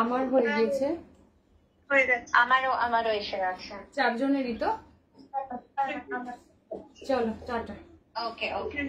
আমার হয়ে গেছে, আমারও এসে গেছে। 4 জনেরই তো। চলো টাটা। ওকে ওকে।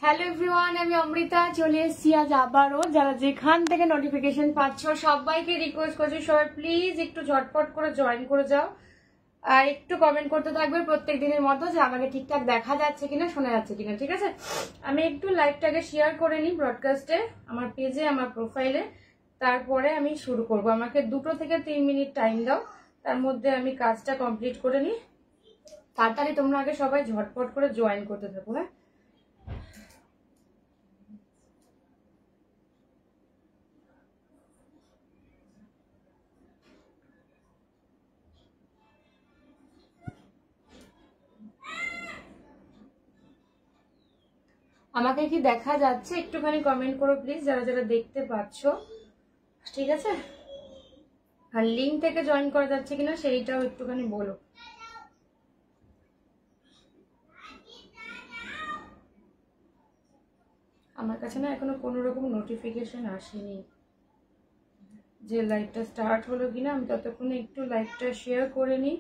হ্যালো এভরিওয়ান, আমি অমৃতা চলে এসেছি আজ আবারও। যারা যেখান থেকে নোটিফিকেশন পাচ্ছ সবাইকে রিকোয়েস্ট করছি, সবাই প্লিজ একটু ঝটপট করে জয়েন করে যাও আর একটু কমেন্ট করতে থাকবে প্রত্যেক দিনের মতো যে আমাকে ঠিকঠাক দেখা যাচ্ছে কিনা, শোনা যাচ্ছে কিনা। ঠিক আছে, আমি একটু লাইভটাকে শেয়ার করে নিই ব্রডকাস্টে, আমার পেজে, আমার প্রোফাইলে, তারপরে আমি শুরু করব। আমাকে 2 থেকে 3 মিনিট টাইম দাও, তার মধ্যে আমি কাজটা কমপ্লিট করে নিই। তাড়াতাড়ি তোমরা আগে সবাই ঝটপট করে জয়েন করতে থাকো। হ্যাঁ, আমাকে কি দেখা যাচ্ছে একটুখানি কমেন্ট করো প্লিজ, যারা যারা দেখতে পাচ্ছ। ঠিক আছে, আর লিঙ্ক থেকে জয়েন করা যাচ্ছে কিনা সেইটাও একটুখানি বলো। আমার কাছে না এখনো কোনো রকম নোটিফিকেশন আসেনি যে লাইভটা স্টার্ট হলো কিনা। আমি ততক্ষণে একটু লাইভটা শেয়ার করে নিই,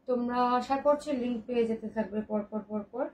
তোমরা আশা করছি লিঙ্ক পেয়ে যেতে থাকবে পরপর পরপর।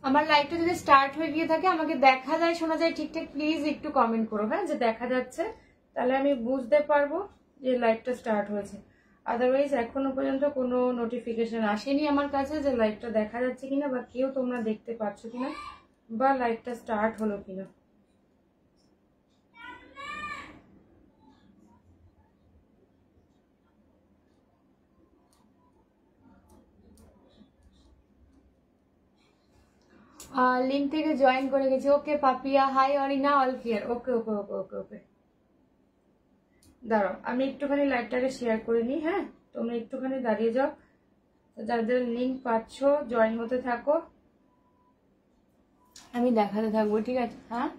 আমার লাইভটা যদি স্টার্ট হয়ে গিয়ে থাকে, আমাকে দেখা যায় শোনা যায় ঠিকঠাক, প্লিজ একটু কমেন্ট করো। হ্যাঁ, যে দেখা যাচ্ছে, তাহলে আমি বুঝতে পারবো যে লাইভটা স্টার্ট হয়েছে। আদারওয়াইজ এখনো পর্যন্ত কোনো নোটিফিকেশন আসেনি আমার কাছে যে লাইভটা দেখা যাচ্ছে কিনা, বা কেউ তোমরা দেখতে পাচ্ছ কিনা, বা লাইভটা স্টার্ট হলো কিনা। লিঙ্ক থেকে জয়েন করে গেছি। ওকে পাপিয়া, হাই অরিনা, অল ক্লিয়ার। ওকে ওকে ওকে ওকে ওকে, দাঁড়াও আমি একটুখানি লাইভটাকে শেয়ার করে নিই। হ্যাঁ, তোমরা একটুখানি দাঁড়িয়ে যাও, যাদের লিঙ্ক পাচ্ছ জয়েন হতে থাকো, আমি দেখাতে থাকবো। ঠিক আছে? হ্যাঁ,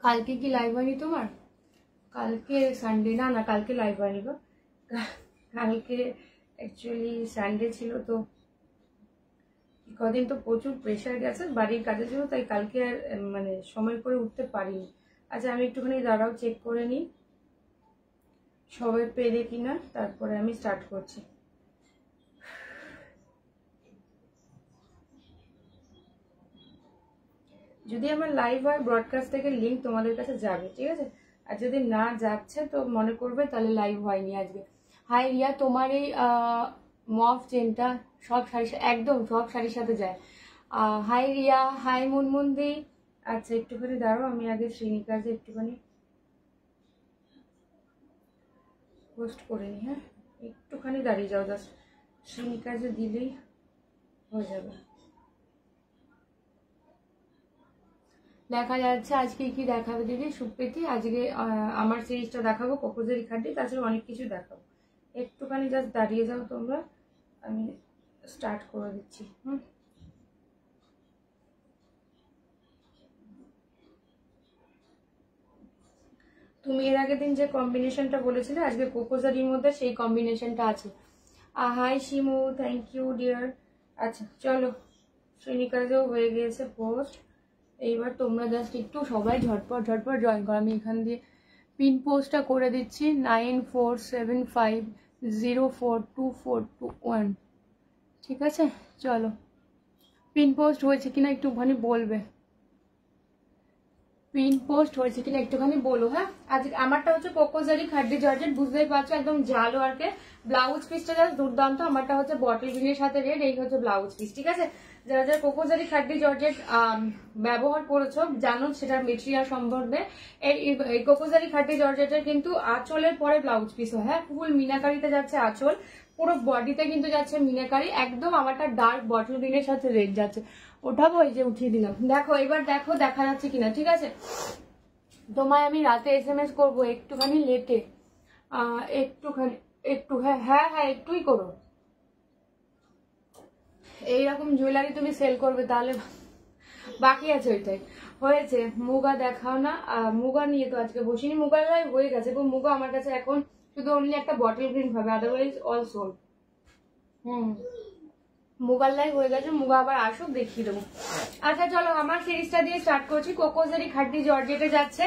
কালকে কি লাইভ হয়নি তোমার? কালকে সানডে, না না কালকে লাইভ হয়নি গো। কালকে অ্যাকচুয়ালি সানডে ছিল, তো কদিন তো প্রচুর প্রেশার গেছে বাড়ির কাজের জন্য, তাই কালকে আর মানে সময় করে উঠতে পারিনি। আচ্ছা আমি একটুখানি দাঁড়াও, চেক করে নিই সবাই পেরে কিনা, তারপরে আমি স্টার্ট করছি। যদি আমার লাইভ হয় ব্রডকাস্ট থেকে লিঙ্ক তোমাদের কাছে যাবে। ঠিক আছে, আর যদি না যাচ্ছে তো মনে করবে তাহলে লাইভ হয়নি আজকে। হাই রিয়া, তোমার এই মফ চেনটা সব শাড়ির একদম সব শাড়ির সাথে যায়। হাই রিয়া, হাই মুনমুন্দি। আচ্ছা একটুখানি দাঁড়াও, আমি আগে শ্রীনিকাজে একটুখানি পোস্ট করে নিই। হ্যাঁ, একটুখানি দাঁড়িয়ে যাও, জাস্ট শ্রীনিকাজে দিলেই হয়ে যাবে। দেখা যাচ্ছে আজকে কি দেখাবে দিদি সুপ্রীতি? আজকে আমার সিরিজটা দেখাবো, কক্সবাজারি খাটি, তাছাড়া অনেক কিছু দেখাবো। একটুখানি জাস্ট দাঁড়িয়ে যাও তোমরা, আমি স্টার্ট করে দিচ্ছি। তুমি এর আগের দিন যে কম্বিনেশনটা বলেছিলে আজকে কোকোজারির মধ্যে সেই কম্বিনেশনটা আছে। Hi Shimu, thank you dear. আচ্ছা চলো, শ্রেণিকাজেও হয়ে গিয়েছে পোস্ট। এইবার তোমরা জাস্ট একটু সবাই ঝটপট ঝটপট জয়েন করো। আমি এখান দিয়ে পিন পোস্টটা করে দিচ্ছি 9475042421। ঠিক আছে, চলো পিন পোস্ট হয়েছে কিনা একটুখানি বলবে, পিন পোস্ট হয়েছে কিনা একটুখানি বলো। হ্যাঁ, আজকে আমারটা হচ্ছে কোকোজারি খাড্ডি জর্জেট, বুঝতেই পারছো একদম জাল ওয়ার্কে। ব্লাউজ পিসটা জাস্ট দুর্দান্ত। আমারটা হচ্ছে বটল গ্রিনের সাথে রেড, এই হচ্ছে ব্লাউজ পিস। ঠিক আছে, যারা যারা কোকোজারি খাড্ডি জর্জেট ব্যবহার করেছো জানো সেটার মেটেরিয়াল সম্বন্ধে। এই কোকোজারি খাড্ডি জর্জেটের কিন্তু আঁচলের পরে ব্লাউজ পিস হয়। হ্যাঁ, ফুল মিনাকারিতে যাচ্ছে আঁচল, পুরো বডিতে কিন্তু যাচ্ছে মিনাকারি। একদম আমারটা ডার্ক বটল গ্রিনের সাথে রেড যাচ্ছে। ওঠাবো, এই যে উঠিয়ে দিলাম। দেখো এবার, দেখো দেখা যাচ্ছে কিনা। ঠিক আছে, তোমায় আমি রাতে SMS করবো একটুখানি লেটে, একটুখানি, একটু, হ্যাঁ হ্যাঁ হ্যাঁ একটুই করো। এইরকম জুয়েলারি তুমি সেল করবে তাহলে বাকি আছে ওইটাই। হয়েছে, মুগা দেখাও না। মুগা নিয়ে তো আজকে বসিনি, মুগার হয়ে গেছে। এবং মুগা আমার কাছে এখন শুধু অনলি একটা বটল গ্রিন পাবে, আদারওয়াইজ অল সোল্ড। মুগার লাইভ হয়ে গেছে, মুগা আবার আসুক দেখিয়ে দেবো। আচ্ছা চলো, আমার সিরিজটা দিয়ে স্টার্ট করছি। কোকোজারি খাড্ডি জর্জেটে যাচ্ছে।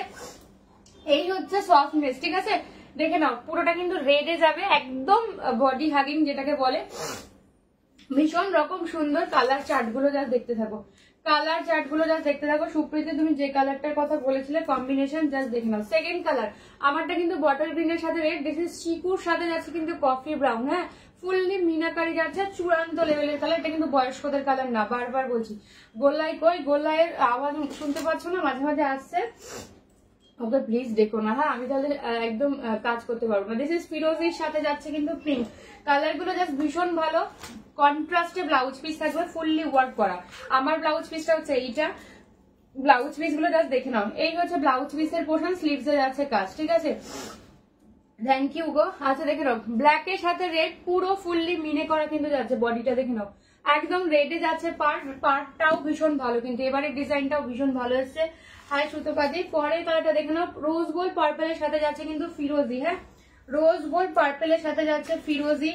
এই হচ্ছে সফটনেস। ঠিক আছে, দেখে নাও পুরোটা কিন্তু রেডে যাবে, একদম বডি হাগিং যেটাকে বলে। ভীষণ রকম সুন্দর কালার চার্ট গুলো যা দেখতে থাকো, কালার চার্ট গুলো যা দেখতে থাকো। সুপ্রীতি তুমি যে কালারটার কথা বলেছিলে কম্বিনেশন জাস্ট দেখে নাও। সেকেন্ড কালার আমারটা কিন্তু বটল গ্রিনের সাথে রেড, দিস ইজ চিকুর সাথে যাচ্ছে কিন্তু কফি ব্রাউন। হ্যাঁ, ফুললি মিনাকারি যাচ্ছে, চূড়ান্ত লেভেলের কালার। এটা কিন্তু বয়স্কদের কালার না, বারবার বলছি। গোল্লাই কই, গোল্লাইয়ের আওয়াজ শুনতে পাচ্ছ না? মাঝে মাঝে আসছে, ওকে প্লিজ দেখো না। হ্যাঁ, আমি তাহলে একদম কাজ করতে পারবো না। দিস ইজ ফিরোজির সাথে যাচ্ছে কিন্তু পিঙ্ক। কালার গুলো জাস্ট ভীষণ ভালো, কন্ট্রাস্টে ব্লাউজ পিস থাকবে, ফুললি ওয়ার্ক করা। আমার ব্লাউজ পিসটা হচ্ছে এইটা। ব্লাউজ পিস গুলো জাস্ট দেখে নাও। এই হচ্ছে ব্লাউজ পিসের পোর্শন, স্লিভস এ যাচ্ছে কাজ। ঠিক আছে, থ্যাংক ইউ গো। আচ্ছা দেখে নাও, ব্ল্যাক এর সাথে রেড, পুরো ফুললি মিনে করা কিন্তু যাচ্ছে। বডিটা দেখে নাও, একদম রেডে যাচ্ছে। পার্টটাও ভীষণ ভালো, কিন্তু এবারে ডিজাইনটাও ভীষণ ভালো এসছে। হাই সুতোপাতি। পরের কালারটা দেখে নাও, রোজ গোল্ড পার্পেলের সাথে যাচ্ছে কিন্তু ফিরোজি। হ্যাঁ, রোজ গোল্ড পার্পেলের সাথে যাচ্ছে ফিরোজি।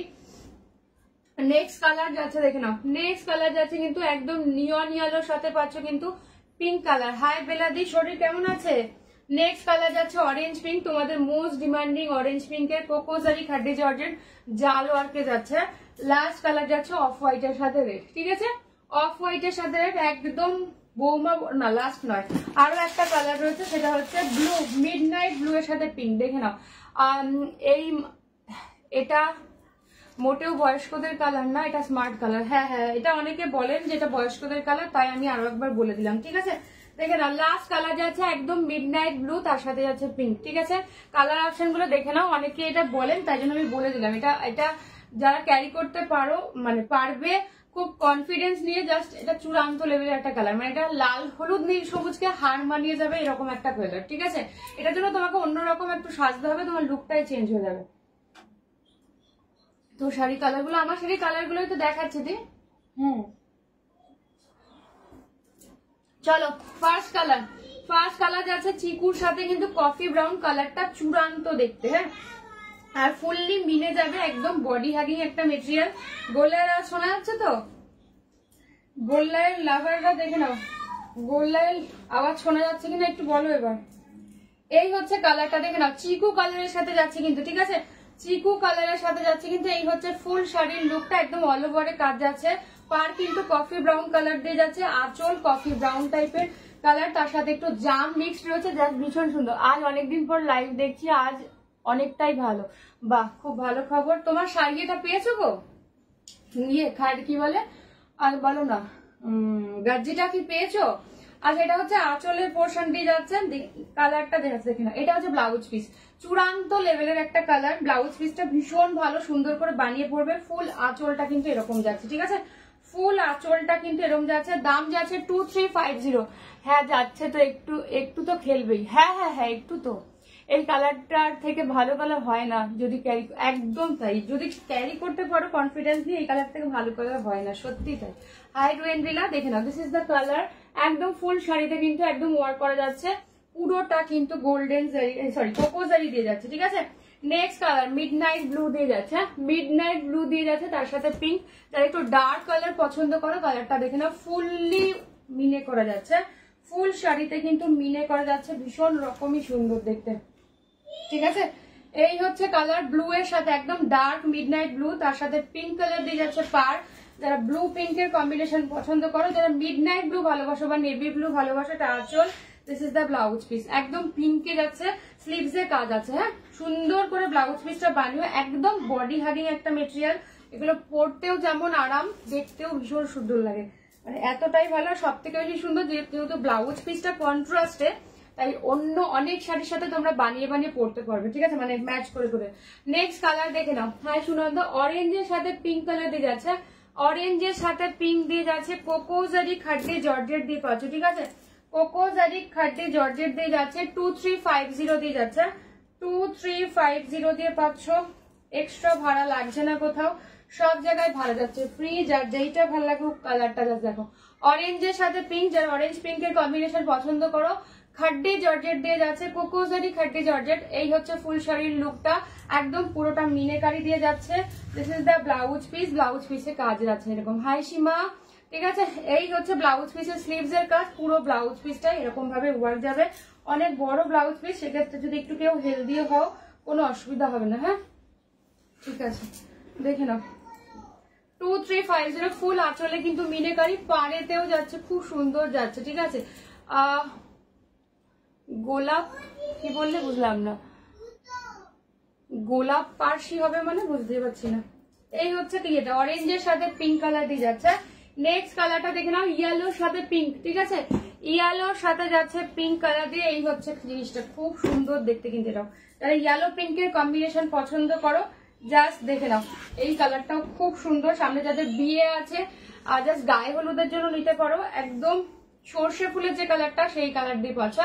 নেক্সট কালার যাচ্ছে দেখে নাও, নেক্সট কালার যাচ্ছে কিন্তু একদম নিয়ন ইয়েলোর সাথে পাচ্ছ কিন্তু পিঙ্ক কালার। হাই বেলাদি, শরীর কেমন আছে? নেক্সট কালার যাচ্ছে অরেঞ্জ পিঙ্ক, তোমাদের মোস্ট ডিমান্ডিং অরেঞ্জ পিঙ্কের কোকোজারি খাড্ডি জর্জেট জাল ওয়ার্কে যাচ্ছে। লাস্ট কালার যাচ্ছে অফ হোয়াইটের সাথে রেড। ঠিক আছে, অফ হোয়াইটের সাথে রেড একদম বৌমা না, লাস্ট নয়, আরো একটা কালার রয়েছে, সেটা হচ্ছে ব্লু, মিড নাইট ব্লু এর সাথে পিঙ্ক। দেখে নাও, এটা মোটেও বয়স্কদের কালার না, এটা স্মার্ট কালার। হ্যাঁ হ্যাঁ, এটা অনেকে বলেন যে এটা বয়স্কদের কালার, তাই আমি আরো একবার বলে দিলাম। ঠিক আছে, দেখে নাও, লাস্ট কালার যাচ্ছে একদম মিডনাইট ব্লু, তার সাথে যাচ্ছে পিঙ্ক। ঠিক আছে, কালার অপশন গুলো দেখে নাও। অনেকে এটা বলেন, তাই জন্য আমি বলে দিলাম। এটা যারা ক্যারি করতে পারো, মানে পারবে খুব কনফিডেন্স নিয়ে, জাস্ট এটা চূড়ান্ত লেভেলের একটা কালার। মানে এটা লাল হলুদ নীল সবুজকে হার মানিয়ে যাবে এরকম একটা কালার। ঠিক আছে, এটার জন্য তোমাকে অন্যরকম একটু সাজতে হবে, তোমার লুকটাই চেঞ্জ হয়ে যাবে। তো শাড়ি কালার গুলো, আমার শাড়ি কালার গুলোই তো দেখাচ্ছে দি। চলো, ফার্স্ট কালার যাচ্ছে চিকুর সাথে কিন্তু কফি ব্রাউন কালারটা, চূড়ান্ত দেখতে। হ্যাঁ, আর ফুললি মিলে যাবে, একদম বডি হাগিং একটা মেটেরিয়াল। গোল্লাইয়ের আওয়াজ শোনা যাচ্ছে তো? গোল্লাইয়ের লাভাররা দেখে নাও, গোল্লাইয়ের আওয়াজ শোনা যাচ্ছে কিনা একটু বলো এবার। এই হচ্ছে কালারটা, দেখে নাও, চিকু কালারের সাথে যাচ্ছে কিন্তু। ঠিক আছে, চিকু কালারের সাথে যাচ্ছে কিন্তু। এই হচ্ছে ফুল শাড়ির লুকটা, একদম অল ওভারে কাজ যাচ্ছে। পার কিন্তু কফি ব্রাউন কালার দিয়ে যাচ্ছে, আঁচল কফি ব্রাউন টাইপের কালার, তার সাথে একটু জাম মিক্সড রয়েছে, জাস্ট ভীষণ সুন্দর। আজ অনেকদিন পর লাইভ দেখছি, আজ অনেকটাই ভালো। বাহ, খুব ভালো খবর। তোমার শাড়িটা পেয়েছো গো? ইয়ে খাট কি বলে, আর বলো না, গাজ্জিটা কি পেয়েছো? আর এটা হচ্ছে আঁচলের পোর্শন দিয়ে যাচ্ছে, কালারটা দেখাচ্ছে দেখে না। এটা হচ্ছে ব্লাউজ পিস, চূড়ান্ত লেভেলের একটা কালার। ব্লাউজ পিসটা ভীষণ ভালো, সুন্দর করে বানিয়ে পড়বে। ফুল আঁচলটা কিন্তু এরকম যাচ্ছে। ঠিক আছে, ফুল আঁচলটা কিন্তু এরকম যাচ্ছে। দাম যাচ্ছে 2350। হ্যাঁ যাচ্ছে তো, একটু তো খেলবেই। হ্যাঁ হ্যাঁ হ্যাঁ, একটু তো। এই কালারটার থেকে ভালো কালার হয় না যদি ক্যারি, একদম তাই, যদি ক্যারি করতে পারো কনফিডেন্স নিয়ে, এই কালার থেকে ভালো কালার হয় না, সত্যি তাই। হাই রুয়েন্দ্রিলা, দেখে নাও, দিস ইজ দ্য কালার। একদম ফুল শাড়িতে কিন্তু একদম ওয়ার্ক করা যাচ্ছে, পুরোটা কিন্তু গোল্ডেন জারি সরি কোকো জারি দিয়ে যাচ্ছে, ঠিক আছে। নেক্সট কালার মিডনাইট ব্লু দিয়ে যাচ্ছে, মিডনাইট ব্লু দিয়ে যাচ্ছে, তার সাথে পিঙ্ক। যারা একটু ডার্ক কালার পছন্দ করো কালারটা দেখে নাও, ফুললি মিনে করা যাচ্ছে, ফুল শাড়িতে কিন্তু মিনে করা যাচ্ছে, ভীষণ রকমই সুন্দর দেখতে, ঠিক আছে। এই হচ্ছে কালার ব্লু এর সাথে একদম ডার্ক মিডনাইট ব্লু, তার সাথে পিঙ্ক কালার দিয়ে যাচ্ছে পার। যারা ব্লু পিঙ্কের কম্বিনেশন পছন্দ করো, যারা মিডনাইট ব্লু ভালোবাসো বা নেভি ব্লু ভালোবাসো, এটা আঁচল, this is the blouse piece, একদম পিঙ্কে যাচ্ছে, স্লিভস এর কাজ আছে, হ্যাঁ সুন্দর করে ব্লাউজ পিসটা বানিয়ে, একদম বডি হাগিং একটা মেটেরিয়াল, এগুলো পরতেও যেমন আরাম, দেখতেও ভীষণ সুন্দর লাগে, মানে এতটাই ভালো। সব থেকে বেশি সুন্দর যেহেতু ব্লাউজ পিসটা কন্ট্রাস্টে, তাই অন্য অনেক শাড়ির সাথে তোমরা বানিয়ে বানিয়ে পরতে পারবে, ঠিক আছে, মানে ম্যাচ করে করে। নেক্সট কালার দেখে নাও, হ্যাঁ সুনন্দ, অরেঞ্জের সাথে পিঙ্ক কালার দিয়ে যাচ্ছে, অরেঞ্জের সাথে পিঙ্ক দিয়ে যাচ্ছে, কোকোজারি খাড্ডি জর্জেট দিয়ে পাচ্ছ, ঠিক আছে, কোকোজারি খাড্ডি জর্জেট দিয়ে যাচ্ছে, 2350 দিয়ে যাচ্ছে, 2350 দিয়ে পাচ্ছ, এক্সট্রা ভাড়া লাগছে না কোথাও, সব জায়গায় ভাড়া যাচ্ছে ফ্রি, যার যেইটা ভালো লাগে কালারটা দেখো। অরেঞ্জের সাথে পিঙ্ক, যারা অরেঞ্জ পিঙ্কের কম্বিনেশন পছন্দ করো, খাড্ডি জর্জেট দিয়ে যাচ্ছে, কোকোজারি খাড্ডি জর্জেট। এই হচ্ছে ফুল শাড়ির লুকটা, একদম পুরোটা মিনেকারি দিয়ে যাচ্ছে, this is the blouse piece, blouse পিসে কাজ আছে এরকম, হাই সীমা, ঠিক আছে। এই হচ্ছে ব্লাউজ পিসের স্লিভস এর কাজ, পুরো ব্লাউজ পিসটা এরকম ভাবে ওয়ার্ক যাবে, অনেক বড় ব্লাউজ পিস, সেক্ষেত্রে যদি একটু কেউ হেলদিও হও কোনো অসুবিধা হবে না, হ্যাঁ ঠিক আছে। দেখে নাও 2350 ফুল আঁচলে কিন্তু মিনেকারি, পাড়েতেও যাচ্ছে, খুব সুন্দর যাচ্ছে, ঠিক আছে। গোলাপ কি বললে বুঝলাম না, গোলাপ পার্সি হবে মানে বুঝতে পারছি না। এই হচ্ছে কি, এটা অরেঞ্জের সাথে পিঙ্ক কালার দিয়ে যাচ্ছে। নেক্সট কালারটা দেখে নাও, ইয়েলোর সাথে পিঙ্ক, ঠিক আছে, ইয়েলোর সাথে যাচ্ছে পিঙ্ক কালার দিয়ে, এই হচ্ছে জিনিসটা, খুব সুন্দর দেখতে কিন্তু এটাও। যারা ইয়েলো পিঙ্কের কম্বিনেশন পছন্দ করো জাস্ট দেখে নাও, এই কালারটাও খুব সুন্দর, সামনে যাদের বিয়ে আছে আর জাস্ট গায়ে হলুদের জন্য নিতে পারো, একদম সর্ষে ফুলের যে কালারটা সেই কালার দিয়ে পাচ্ছ,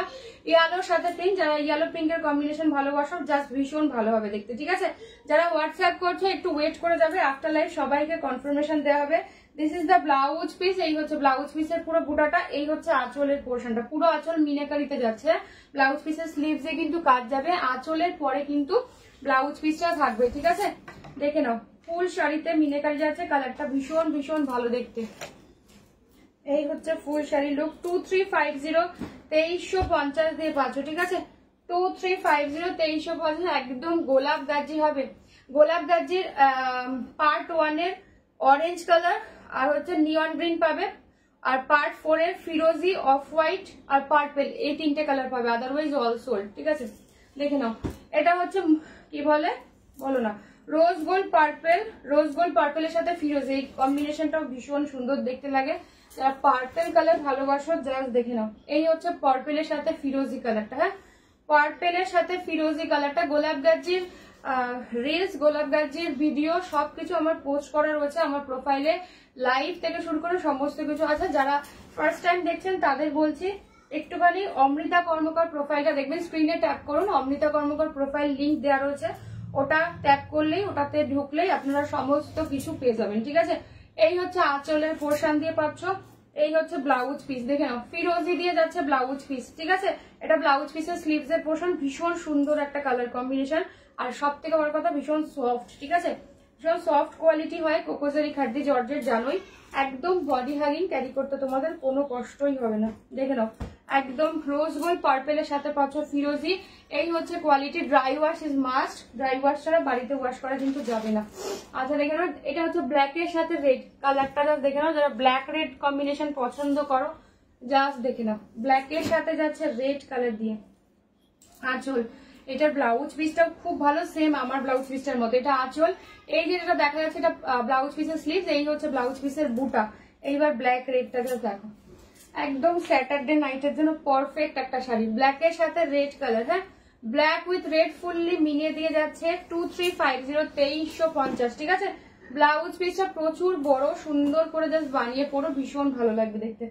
ইয়েলোর সাথে পিঙ্ক। যারা ইয়েলো পিঙ্কের কম্বিনেশন ভালোবাসো জাস্ট ভীষণ ভালো হবে দেখতে, ঠিক আছে। যারা হোয়াটসঅ্যাপ করছো একটু ওয়েট করে যাবে, আফটার লাইভ সবাইকে কনফার্মেশন দেওয়া হবে। This is the blouse piece, এই হচ্ছে ব্লাউজ পিসের পুরো বুটাটা, এই হচ্ছে আঁচলের পোর্শনটা, পুরো আঁচল মিনাকারিতে যাচ্ছে, ব্লাউজ পিসের স্লিভস এ কিন্তু কাজ যাবে, আঁচলের পরে কিন্তু ব্লাউজ পিসটা থাকবে, ঠিক আছে। দেখে নাও ফুল শাড়িতে মিনাকারি যাচ্ছে, কালারটা ভীষণ ভীষণ ভালো দেখতে। এই হচ্ছে ফুল শাড়ি লুক, 2350 2350 দিয়ে পাচ্ছ, ঠিক আছে, 2350 2350, একদম গোলাপ গাজি হবে, গোলাপ গাজির পার্ট 1 এর অরেঞ্জ কালার আর হচ্ছে নিয়ন গ্রিন পাবে, আর পার্ট 4 এর ফিরোজি, অফ হোয়াইট আর পার্পল, এই তিনটে কালার পাবে, আদারওয়াইজ অল সোল্ড, ঠিক আছে। দেখে নাও এটা হচ্ছে কি বলে বলো না, rose gold purple, rose gold পার্পলের সাথে ফিরোজি, এই কম্বিনেশনটাও ভীষণ সুন্দর দেখতে লাগে, যারা পার্পল কালার ভালোবাসো জাস্ট দেখে নাও। এই হচ্ছে পার্পলের সাথে ফিরোজি কালারটা, হ্যাঁ পার্পলের সাথে ফিরোজি কালারটা। গোলাপ গাজির রিলস, গোলাপ গাজির ভিডিও সবকিছু আমার পোস্ট করা রয়েছে আমার প্রোফাইলে, লাইভ থেকে শুরু করে সমস্ত কিছু আছে। যারা ফার্স্ট টাইম দেখছেন তাদের বলছি একটুখানি অমৃতা কর্মকার প্রোফাইলটা দেখবেন, স্ক্রিনে ট্যাপ করুন, অমৃতা কর্মকার প্রোফাইল লিঙ্ক দেওয়া রয়েছে, ওটা ট্যাপ করলেই, ওটাতে ঢুকলেই আপনারা সমস্ত কিছু পেয়ে যাবেন, ঠিক আছে। এই হচ্ছে আঁচলের পোর্শন দিয়ে পাচ্ছ, এই হচ্ছে ব্লাউজ পিস, দেখে নাও ফিরোজি দিয়ে যাচ্ছে ব্লাউজ পিস, ঠিক আছে। এটা ব্লাউজ পিসের স্লিভস এর পোর্শন, ভীষণ সুন্দর একটা কালার কম্বিনেশন, আর সব থেকে বড় কথা ভীষণ সফট, ঠিক আছে, ভীষণ সফট কোয়ালিটি হয়, কোকোজারি খাড্ডি জর্জেট জানোই, একদম বডি হাগিং, ক্যারি করতে তোমাদের কোনো কষ্টই হবে না। দেখে নাও একদম রোজ গোল্ড পার্পেলের সাথে পাচ্ছ ফিরোজি, এই হচ্ছে quality. Dry wash is must, dry wash ছাড়া বাড়িতে ওয়াশ করা কিন্তু যাবে না। আচ্ছা দেখে নাও এটা হচ্ছে ব্ল্যাক এর সাথে রেড কালারটা, জাস্ট দেখে নাও, যারা ব্ল্যাক রেড কম্বিনেশন পছন্দ করো জাস্ট দেখে নাও, ব্ল্যাক এর সাথে যাচ্ছে রেড কালার দিয়ে আঁচল। এটার ব্লাউজ পিসটাও খুব ভালো, সেম আমার ব্লাউজ পিসটার মতো, এটা আঁচল, এই যেটা দেখা যাচ্ছে এটা ব্লাউজ পিসের স্লিভস, এই হচ্ছে ব্লাউজ পিসের বুটা। এইবার ব্ল্যাক রেডটা জাস্ট দেখো, একদম স্যাটারডে নাইটের জন্য পারফেক্ট একটা শাড়ি, ব্ল্যাক এর সাথে রেড কালার, হ্যাঁ ব্ল্যাক উইথ রেড ফুললি মিনিয়ে দিয়ে যাচ্ছে, 2350 2350, ঠিক আছে। ব্লাউজ পিসটা প্রচুর বড়, সুন্দর করে জাস্ট বানিয়ে পরো, ভীষণ ভালো লাগবে দেখতে।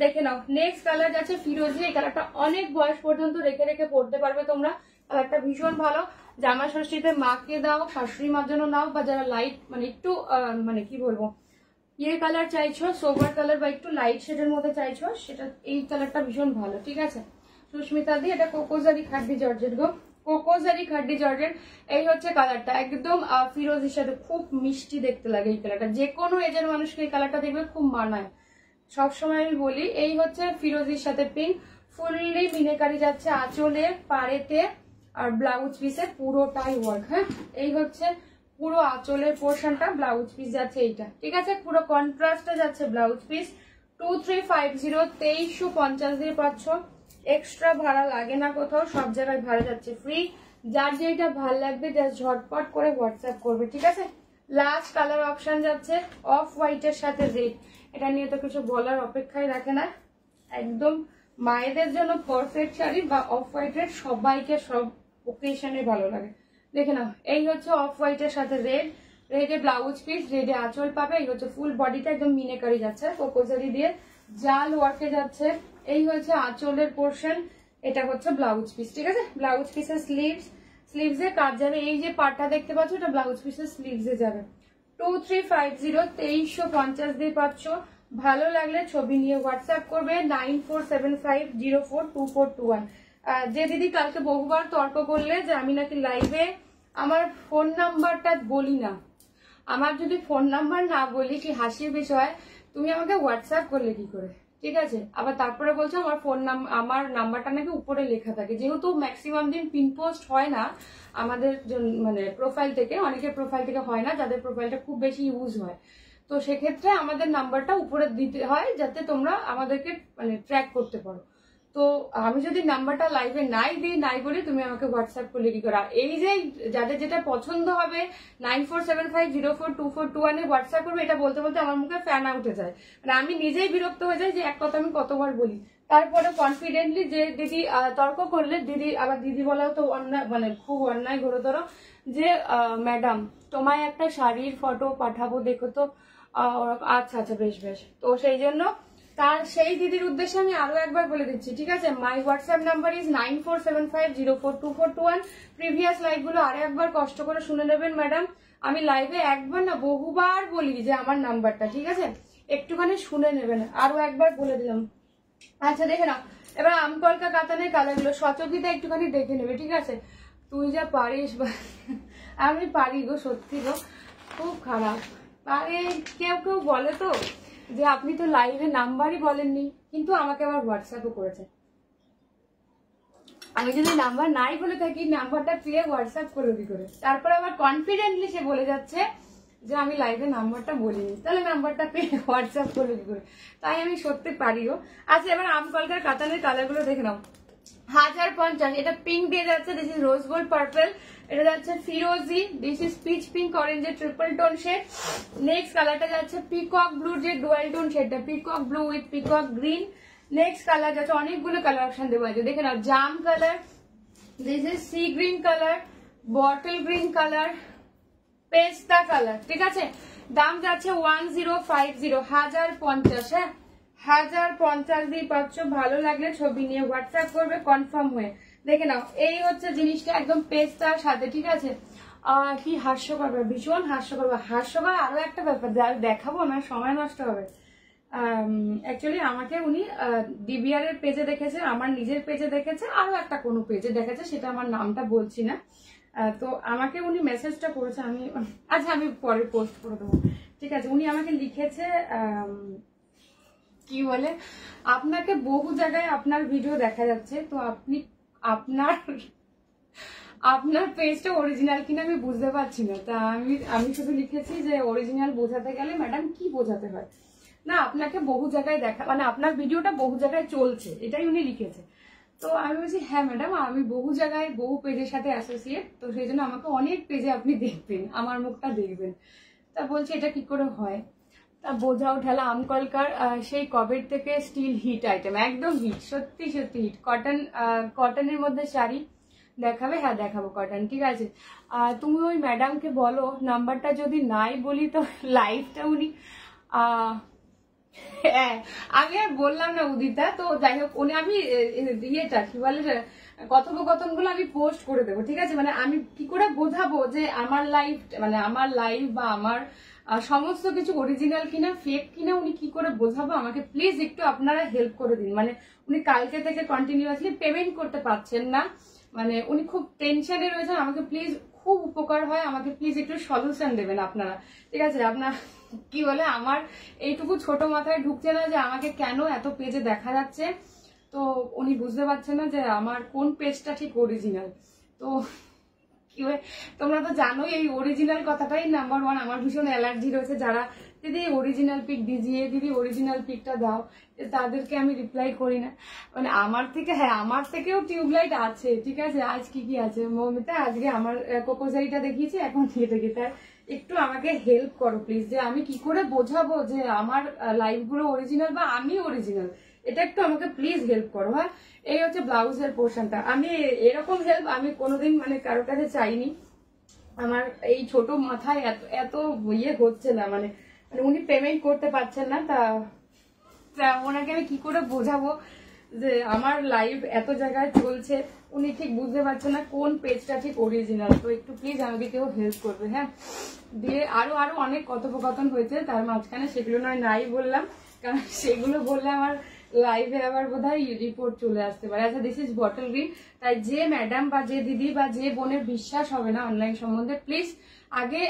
দেখে নাও নেক্সট কালার যাচ্ছে ফিরোজি, এই কালারটা অনেক বয়স পর্যন্ত রেখে রেখে পরতে পারবে তোমরা, কালারটা ভীষণ ভালো, জামা ষষ্ঠীতে মাকে দাও, শাশুড়ি মার জন্য নাও, বা যারা লাইট মানে একটু মানে কি বলবো ইয়ে কালার চাইছো, সোবার কালার বা একটু লাইট শেডের মধ্যে চাইছো, সেটা এই কালারটা ভীষণ ভালো, ঠিক আছে। সুস্মিতা দি, এটা কোকোজারি খাড্ডি জর্জেট গো, কোকোজারি খাড্ডি জর্জেট। এই হচ্ছে কালারটা, একদম ফিরোজির সাথে খুব মিষ্টি দেখতে লাগে এই কালারটা, যে কোনো এজের মানুষকে এই কালারটা দেখবে খুব মানায়, সবসময় আমি বলি। এই হচ্ছে ফিরোজির সাথে পিঙ্ক, ফুললি মিনেকারি যাচ্ছে আঁচলে, পাড়েতে, আর ব্লাউজ পিসে পুরোটাই ওয়ার্ক। হ্যাঁ, এই হচ্ছে পুরো আঁচলের পোর্শনটা, ব্লাউজ পিস যাচ্ছে এইটা, ঠিক আছে, পুরো কন্ট্রাস্টে যাচ্ছে ব্লাউজ পিস। 2350 2350 দিয়ে পাচ্ছ, এক্সট্রা ভাড়া লাগে না কোথাও, সব জায়গায় ভাড়া যাচ্ছে ফ্রি। যার যেটা ভাল লাগবে জাস্ট ঝটপট করে হোয়াটসঅ্যাপ করবে, ঠিক আছে। লাস্ট কালার অপশন যাচ্ছে অফ হোয়াইটের সাথে রেড, এটা নিয়ে তো কিছু বলার অপেক্ষাই রাখে না, একদম মায়েদের জন্য পারফেক্ট শাড়ি, বা অফ হোয়াইটের সবাইকে সব ওকেশনে ভালো লাগে। দেখে নাও, এই হচ্ছে অফ হোয়াইটের সাথে রেড, রেডে ব্লাউজ পিস, রেডে আঁচল পাবে। এই হচ্ছে ফুল বডিটা একদম মিনেকারি যাচ্ছে, কোকোজারি দিয়ে জাল ওয়ার্কে যাচ্ছে। এই হচ্ছে আঁচলের পোর্শন, এটা হচ্ছে ব্লাউজ পিস, ঠিক আছে। ব্লাউজ পিসের স্লিভস, স্লিভসে কাজ যাবে, এই যে পাটটা দেখতে পাচ্ছ এটা ব্লাউজ পিসের স্লিভসে যাবে। 2350 2350 দিয়ে পাচ্ছ। ভালো লাগলে ছবি নিয়ে হোয়াটসঅ্যাপ করবে 9475042421। যে দিদি কালকে বহুবার তর্ক করলে যে আমি নাকি লাইভে আমার ফোন নাম্বারটা বলি না, আমার যদি ফোন নাম্বার না বলি কি হাসির বিষয়, তুমি আমাকে হোয়াটসঅ্যাপ করলে কি করে, ঠিক আছে। আবার তারপরে বলছো আমার নাম্বারটা নাকি উপরে লেখা থাকে, যেহেতু ম্যাক্সিমাম দিন পিন পোস্ট হয় না আমাদের মানে প্রোফাইল থেকে, অনেকের প্রোফাইল থেকে হয় না, যাদের প্রোফাইলটা খুব বেশি ইউজ হয়, তো সেক্ষেত্রে আমাদের নাম্বারটা উপরে দিতে হয় যাতে তোমরা আমাদেরকে মানে ট্র্যাক করতে পারো। তো আমি যদি নাম্বারটা লাইভে নাই বলি, তুমি আমাকে হোয়াটসঅ্যাপ করলে কি করা, এই যে যাদের যেটা পছন্দ হবে 9475042421 হোয়াটসঅ্যাপ করবে, এটা বলতে বলতে আমার মুখে ফ্যান উঠে যায়, মানে আমি নিজেই বিরক্ত হয়ে যাই যে এক কথা আমি কতবার বলি। তারপরে কনফিডেন্টলি যে দিদি তর্ক করলে, দিদি আবার দিদি বলাও তো অন্যায়, মানে খুব অন্যায় ঘোরতর, যে ম্যাডাম তোমায় একটা শাড়ির ফটো পাঠাবো দেখো তো, আচ্ছা আচ্ছা বেশ বেশ, তো সেই জন্য তার সেই দিদির উদ্দেশ্যে আমি আরো একবার বলে দিচ্ছি, ঠিক আছে। মাই WhatsApp number is 9475042421। Previous live গুলো আরো একবার কষ্ট করে শুনে নেবেন ম্যাডাম, আমি লাইভে একবার না বহুবার বলি যে আমার নাম্বারটা, ঠিক আছে, একটুখানি শুনে নেবেন, আরো একবার বলে দিলাম। আচ্ছা দেখে নাও, এবার আমকলকা কাতানের কালারগুলো সচকিতে একটুখানি দেখে নেবে, ঠিক আছে। তুই যা পারিস, আমি পারি গো, সত্যি গো, খুব খারাপ। আরে কেউ কেউ বলে তো যে আপনি তো লাইভে নাম্বারই বলেননি, কিন্তু আমাকে আবার হোয়াটসঅ্যাপও করেছে। আমি যদি নাম্বার নাই বলে থাকি, নাম্বারটা পেয়ে হোয়াটসঅ্যাপ করলো কি করে, তারপরে আবার কনফিডেন্টলি সে বলে যাচ্ছে যে আমি লাইভে নাম্বারটা বলিনি, তাহলে নাম্বারটা পেয়ে হোয়াটসঅ্যাপ করলো কি করে, তাই আমি সত্যি পারিও। আচ্ছা এবার আমকলকার কাতানের কালারগুলো দেখে নাও। 1050, এটা পিঙ্ক দিয়ে যাচ্ছে, this is rose gold purple, এটা যাচ্ছে ফিরোজি, দিস ইজ পিচ পিঙ্ক অরেঞ্জের ট্রিপল টোন শেড। নেক্সট কালারটা যাচ্ছে পিকক ব্লুর যে ডুয়াল টোন শেডটা, peacock blue with peacock green. Next colour যাচ্ছে, অনেকগুলো কালার অপশন দেওয়া আছে, দেখে নাও। জাম colour, this is sea green colour, bottle green colour, পেস্তা কালার, ঠিক আছে। দাম যাচ্ছে 1050, 1050, হ্যাঁ 1050 দিয়ে পাচ্ছ। ভালো লাগলে ছবি নিয়ে হোয়াটসঅ্যাপ করবে কনফার্ম হয়ে। দেখে নাও, এই হচ্ছে জিনিসটা একদম পেস্তার সাথে, ঠিক আছে। কি হাস্যকর, ভীষণ হাস্যকর। হাস্যকর আরো একটা ব্যাপার দেখাবো না, সময় নষ্ট হবে। অ্যাকচুয়ালি আমাকে উনি ডিবিআর এর পেজে দেখেছে, আমার নিজের পেজে দেখেছে, আরো একটা কোনো পেজে দেখেছে, সেটা আমার নামটা বলছি না। তো আমাকে উনি মেসেজটা করেছে, আচ্ছা আমি পরে পোস্ট করে দেবো, ঠিক আছে। উনি আমাকে লিখেছে কি বলে, আপনাকে বহু জায়গায় আপনার ভিডিও দেখা যাচ্ছে, তো আপনি আপনার পেজটা অরিজিনাল কিনা আমি বুঝতে পারছি না, তা আমি শুধু লিখেছি যে অরিজিনাল বোঝাতে গেলে ম্যাডাম কি বোঝাতে হয়, না আপনাকে বহু জায়গায় দেখা, মানে আপনার ভিডিওটা বহু জায়গায় চলছে, এটাই উনি লিখেছে। তো আমি বলছি হ্যাঁ ম্যাডাম, আমি বহু জায়গায় বহু পেজের সাথে অ্যাসোসিয়েট, তো সেই জন্য আমাকে অনেক পেজে আপনি দেখবেন, আমার মুখটা দেখবেন। তা বলছি এটা কি করে হয়, তা বোঝাও ঠেলা। আমকলকার সেই কবের থেকে স্টিল হিট আইটেম, একদম হিট, সত্যি সত্যি হিট। কটনের মধ্যে শাড়ি দেখাবে, হ্যাঁ দেখাবো কটন, ঠিক আছে। তুমি ওই ম্যাডামকে বলো নাম্বারটা যদি নাই বলি তো লাইভটা উনি হ্যাঁ আমি আর বললাম না উদিতা, তো যাই হোক উনি আমি ইয়েটা কি বলে কথোপকথন গুলো আমি পোস্ট করে দেবো, ঠিক আছে। মানে আমি কি করে বোঝাবো যে আমার লাইভ, মানে আমার লাইভ বা আমার সমস্ত কিছু অরিজিনাল কিনা ফেক কিনা উনি কি করে বোঝাবো, আমাকে প্লিজ একটু আপনারা হেল্প করে দিন। মানে উনি কালকে থেকে কন্টিনিউয়াসলি পেমেন্ট করতে পারছেন না, মানে উনি খুব টেনশনে রয়েছেন। আমাকে প্লিজ খুব উপকার হয়, আমাকে প্লিজ একটু সলিউশন দেবেন আপনারা, ঠিক আছে? আপনার কি বলে আমার এইটুকু ছোট মাথায় ঢুকছে না যে আমাকে কেন এত পেজে দেখা যাচ্ছে। তো উনি বুঝতে পারছেন না যে আমার কোন পেজটা ঠিক অরিজিনাল। তো কি তোমরা তো জানোই এই অরিজিনাল কথাটাই নাম্বার ওয়ান। আমার ভীষণ অ্যালার্জি রয়েছে, যারা দিদি অরিজিনাল পিক দিজিয়ে, দিদি অরিজিনাল পিকটা দাও, তাদেরকে আমি রিপ্লাই করি না। মানে আমার থেকে, হ্যাঁ আমার থেকেও টিউবলাইট আছে, ঠিক আছে? আজ কি কি আছে মৌমিতা, আজকে আমার কোকোজাইটা দেখিয়েছি, এখন এটা কি, তাই একটু আমাকে হেল্প করো প্লিজ, যে আমি কি করে বোঝাবো যে আমার লাইভ গুলো অরিজিনাল বা আমি অরিজিনাল, এটা একটু আমাকে প্লিজ হেল্প করো। হ্যাঁ, এই হচ্ছে ব্লাউজের পোর্শনটা। আমি এরকম হেল্প আমি কোনোদিন মানে কারোর কাছে চাইনি। আমার এই ছোট মাথায় এত এত ইয়ে হচ্ছে না, মানে উনি পেমেন্ট করতে পারছেন না। তা ওনাকে আমি কি করে বোঝাবো যে আমার লাইভ এত জায়গায় চলছে, উনি ঠিক বুঝতে পারছেন না কোন পেজটা ঠিক অরিজিনাল। তো একটু প্লিজ আমাকে কেউ হেল্প করবে। হ্যাঁ, দিয়ে আরো আরো অনেক কথোপকথন হয়েছে তার মাঝখানে, সেগুলো নাই বললাম, কারণ সেগুলো বললে আমার লাইভে আবার বোধহয় রিপোর্ট চলে আসতে পারে। আচ্ছা, দিস ইজ বটল গ্রিন। তাই যে ম্যাডাম বা যে দিদি বা যে বোনের বিশ্বাস হবে না অনলাইন সম্বন্ধে, প্লিজ আগে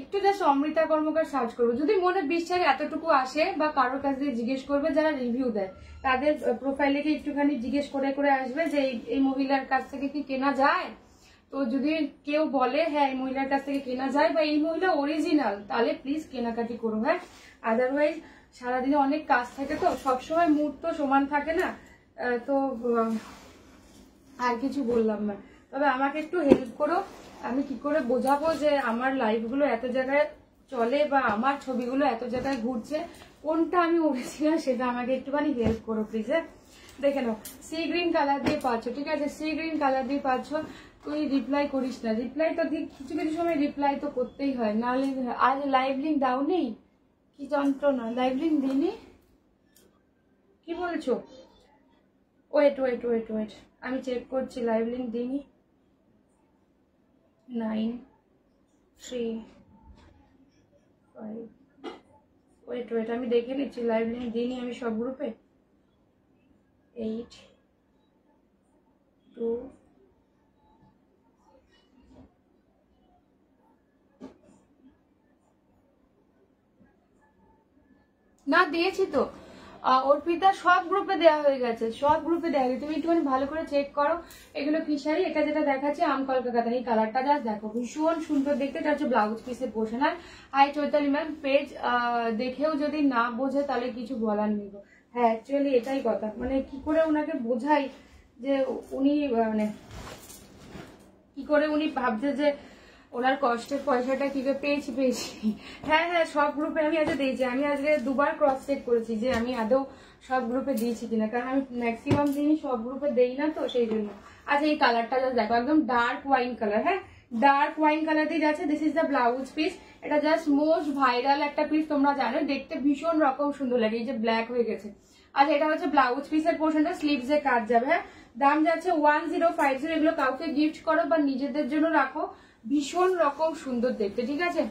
একটু জাস্ট অমৃতা কর্মকার সার্চ করবো। যদি মনে বিশ্বাস এতটুকু আসে, বা কারোর কাছ দিয়ে জিজ্ঞেস করবে যারা রিভিউ দেয়, তাদের প্রোফাইলে কি একটুখানি জিজ্ঞেস করে করে আসবে যে এই মহিলার কাছ থেকে কি কেনা যায়। তো যদি কেউ বলে হ্যাঁ এই মহিলার কাছ থেকে কেনা যায় বা এই মহিলা অরিজিনাল, তাহলে প্লিজ কেনাকাটি করো। হ্যাঁ, আদারওয়াইজ সারাদিনে অনেক কাজ থাকে, তো সবসময় মুড তো সমান থাকে না। তো আর কিছু বললাম না, তবে আমাকে একটু হেল্প করো। আমি কি করে বোঝাবো যে আমার লাইভগুলো এত জায়গায় চলে বা আমার ছবিগুলো এত জায়গায় ঘুরছে, কোনটা আমি অরিজিনাল সেটা আমাকে একটুখানি হেল্প করো প্লিজ। দেখে নাও, সি গ্রিন কালার দিয়ে পাচ্ছ, ঠিক আছে? সি গ্রিন কালার দিয়ে পাচ্ছ। তুই রিপ্লাই করিস না, রিপ্লাই তো কিছু কিছু সময় রিপ্লাই তো করতেই হয়, নাহলে আজ লাইভ লিঙ্ক দাও নেই, কি যন্ত্রণা, লাইভ লিঙ্ক দিইনি, কি বলছো? ওয়েট ওয়েট ওয়েট ওয়েট, আমি চেক করছি, লাইভ লিঙ্ক দিইনি। 9 3 5, ওয়েট ওয়েট, আমি দেখে নিচ্ছি, লাইভ লিঙ্ক দিইনি আমি সব গ্রুপে। 8 2 না, দিয়েছি তো অর্পিতা, সব গ্রুপে দেওয়া হয়ে গেছে, সব গ্রুপে দেওয়া গেছে। তুমি একটুখানি ভালো করে চেক করো। এগুলো কি শাড়ি, এটা যেটা দেখাচ্ছে আম কলকাতা, এই কালারটা জাস্ট দেখো, ভীষণ সুন্দর দেখতে। এটা হচ্ছে ব্লাউজ পিসের পোর্শন। আর হাই চৈতালি ম্যাম, পেজ দেখেও যদি না বোঝে তাহলে কিছু বলার নেই। হ্যাঁ, অ্যাকচুয়ালি এটাই কথা, মানে কি করে ওনাকে বোঝাই যে উনি মানে কি করে উনি ভাবছে যে ওনার কষ্টের পয়সাটা কিভাবে পেয়েছি। হ্যাঁ হ্যাঁ, সব গ্রুপে আমি আজকে দিয়েছি। আমি আজকে দুবার ক্রস চেক করেছি যে আমি আদৌ সব গ্রুপে দিয়েছি কিনা, কারণ আমি ম্যাক্সিমাম জিনিস সব গ্রুপে দেই না, তো সেই জন্য। আচ্ছা, এই কালারটা জাস্ট দেখো, একদম ডার্ক ওয়াইন কালার। হ্যাঁ, ডার্ক ওয়াইন কালার দিয়ে যাচ্ছে। This is the blouse piece. এটা জাস্ট মোস্ট ভাইরাল একটা পিস, তোমরা জানো, দেখতে ভীষণ রকম সুন্দর লাগে। এই যে ব্ল্যাক হয়ে গেছে। আচ্ছা, এটা হচ্ছে ব্লাউজ পিসের পোর্শনটা, স্লিভস এ কাট যাবে। হ্যাঁ, দাম যাচ্ছে 1050। এগুলো কাউকে গিফট করো বা নিজেদের জন্য রাখো, ভীষণ রকম সুন্দর দেখতে, ঠিক আছে?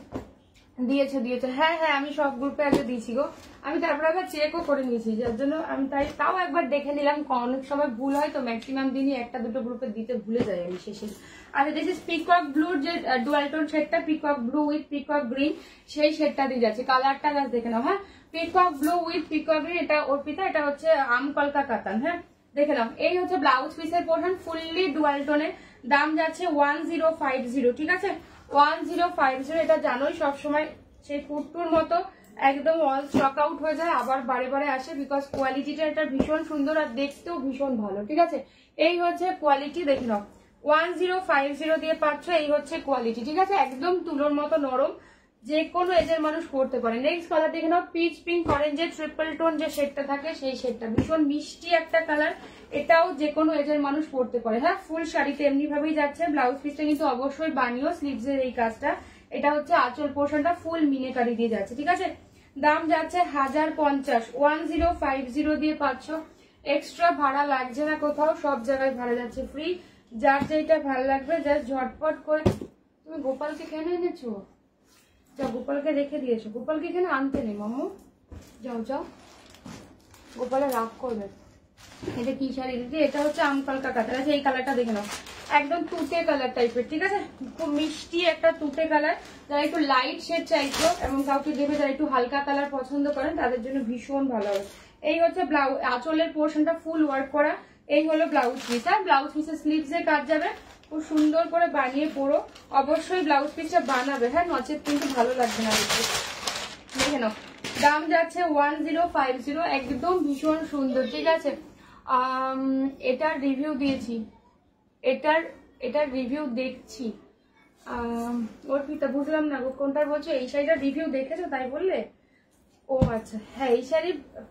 দিয়েছে দিয়েছে, হ্যাঁ হ্যাঁ, আমি সব গ্রুপে আগে দিয়েছি গো। আমি তারপরে আবার চেকও করে নিয়েছি, যার জন্য আমি তাও একবার দেখে নিলাম। অনেক সময় ভুল হয়, তো ম্যাক্সিমাম দিনই একটা দুটো গ্রুপে দিতে ভুলে যাই আমি শেষে। আর দিস ইজ পিকক ব্লুর যে ডুয়াল টোন শেডটা, peacock blue with peacock green, সেই শেডটা দিয়ে যাচ্ছে। কালারটা গাছ দেখে নাও। হ্যাঁ, peacock blue with peacock green, এটা অর্পিতা, এটা হচ্ছে আম কলকা কাতান। হ্যাঁ, দেখে নাও। এই হচ্ছে ব্লাউজ পিসের পোর্শন, ফুললি ডুয়াল টোনের। দাম যাচ্ছে 1050, ঠিক আছে? 1050। এটা জানোই সবসময় সেই কুর্তুর মতো একদম অল স্টক আউট হয়ে যায়, আবার বারে বারে আসে, বিকজ কোয়ালিটিটা এটা ভীষণ সুন্দর আর দেখতেও ভীষণ ভালো, ঠিক আছে? এই হচ্ছে কোয়ালিটি, দেখে নাও। 1050 দিয়ে পাচ্ছ, এই হচ্ছে কোয়ালিটি, ঠিক আছে? একদম তুলোর মতো নরম, যে কোনো এজের মানুষ পরতে পারে। নেক্সট কালার দেখে নাও, পিচ পিঙ্ক অরেঞ্জের ট্রিপল টোন যে শেডটা থাকে, সেই শেডটা ভীষণ মিষ্টি একটা কালার। এটাও যে কোনো এজের মানুষ পরতে পারে। হ্যাঁ, ফুল শাড়িতে এমনি ভাবেই যাচ্ছে। ব্লাউজ পিসটা কিন্তু অবশ্যই বানিও, স্লিভসের এই কাজটা। এটা হচ্ছে আঁচল পোর্শনটা, ফুল মিনেকারি দিয়ে যাচ্ছে, ঠিক আছে? দাম যাচ্ছে 1050। 1050 দিয়ে পাচ্ছ। এক্সট্রা ভাড়া লাগছে না কোথাও, সব জায়গায় ভাড়া যাচ্ছে ফ্রি। যার যেটা ভালো লাগবে জাস্ট ঝটপট করে। তুমি গোপালকে কেন এনেছো? যা গোপালকে রেখে দিয়েছো, গোপালকে এখানে আনতে নেই মামু, যাও যাও, গোপালে রাগ করবে। এটা কি শাড়ি দিদি? এটা হচ্ছে আমপালকা কাতার। আচ্ছা এই কালারটা দেখে নাও, একদম তুতে কালার টাইপের, ঠিক আছে, খুব মিষ্টি একটা তুতে কালার। যারা একটু লাইট শেড চাইছো এবং কাউকে দেবে যারা একটু হালকা কালার পছন্দ করেন তাদের জন্য ভীষণ ভালো হবে। এই হচ্ছে ব্লাউজ, আঁচলের পোর্শনটা ফুল ওয়ার্ক করা। এই হলো ব্লাউজ পিস। হ্যাঁ, ব্লাউজ পিসের স্লিভসে কাজ যাবে, খুব সুন্দর করে বানিয়ে পরো। অবশ্যই ব্লাউজ পিসটা বানাবে, হ্যাঁ, নচেত কিন্তু ভালো লাগবে না। দেখে নাও, দাম যাচ্ছে 1050, একদম ভীষণ সুন্দর, ঠিক আছে। এটার রিভিউ দিয়েছি, এটার রিভিউ দেখছি। অর্পিতা বুঝলাম না কোনটার বলছো, এই শাড়িটার রিভিউ দেখেছো তাই বললে? ও আচ্ছা, হ্যাঁ এই শাড়ি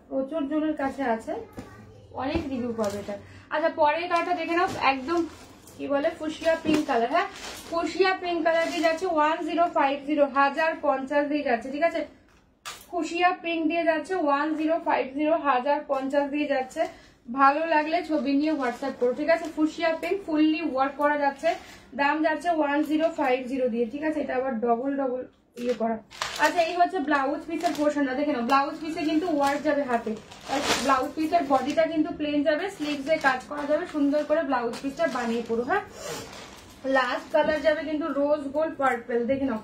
প্রচুর জনের কাছে আছে, অনেক রিভিউ পাবে এটা। আচ্ছা পরের কালারটা দেখে নাও, একদম কি বলে ফুশিয়া পিঙ্ক কালার। হ্যাঁ, ফুশিয়া পিঙ্ক কালার দিয়ে যাচ্ছে 1050, 1050 দিয়ে যাচ্ছে, ঠিক আছে। ফুশিয়া পিঙ্ক দিয়ে যাচ্ছে 1050, 1050 দিয়ে যাচ্ছে। ভালো লাগলে ছবি নিয়ে হোয়াটসঅ্যাপ করো, ঠিক আছে। ফুশিয়া পিঙ্ক ফুললি ওয়ার্ক করা যাচ্ছে, দাম যাচ্ছে 1050 দিয়ে, ঠিক আছে। এটা আবার ডবল ইয়ে করা। আচ্ছা এই হচ্ছে ব্লাউজ পিসের পোর্শনটা, দেখে নাও, ব্লাউজ পিসে কিন্তু ওয়ার্ক যাবে হাতে, ব্লাউজ পিসের বডিটা কিন্তু প্লেন যাবে, স্লিভসে কাজ করা যাবে, সুন্দর করে ব্লাউজ পিসটা বানিয়ে পড়ো। হ্যাঁ, লাস্ট কালার যাবে কিন্তু রোজ গোল্ড পার্পল, দেখে নাও,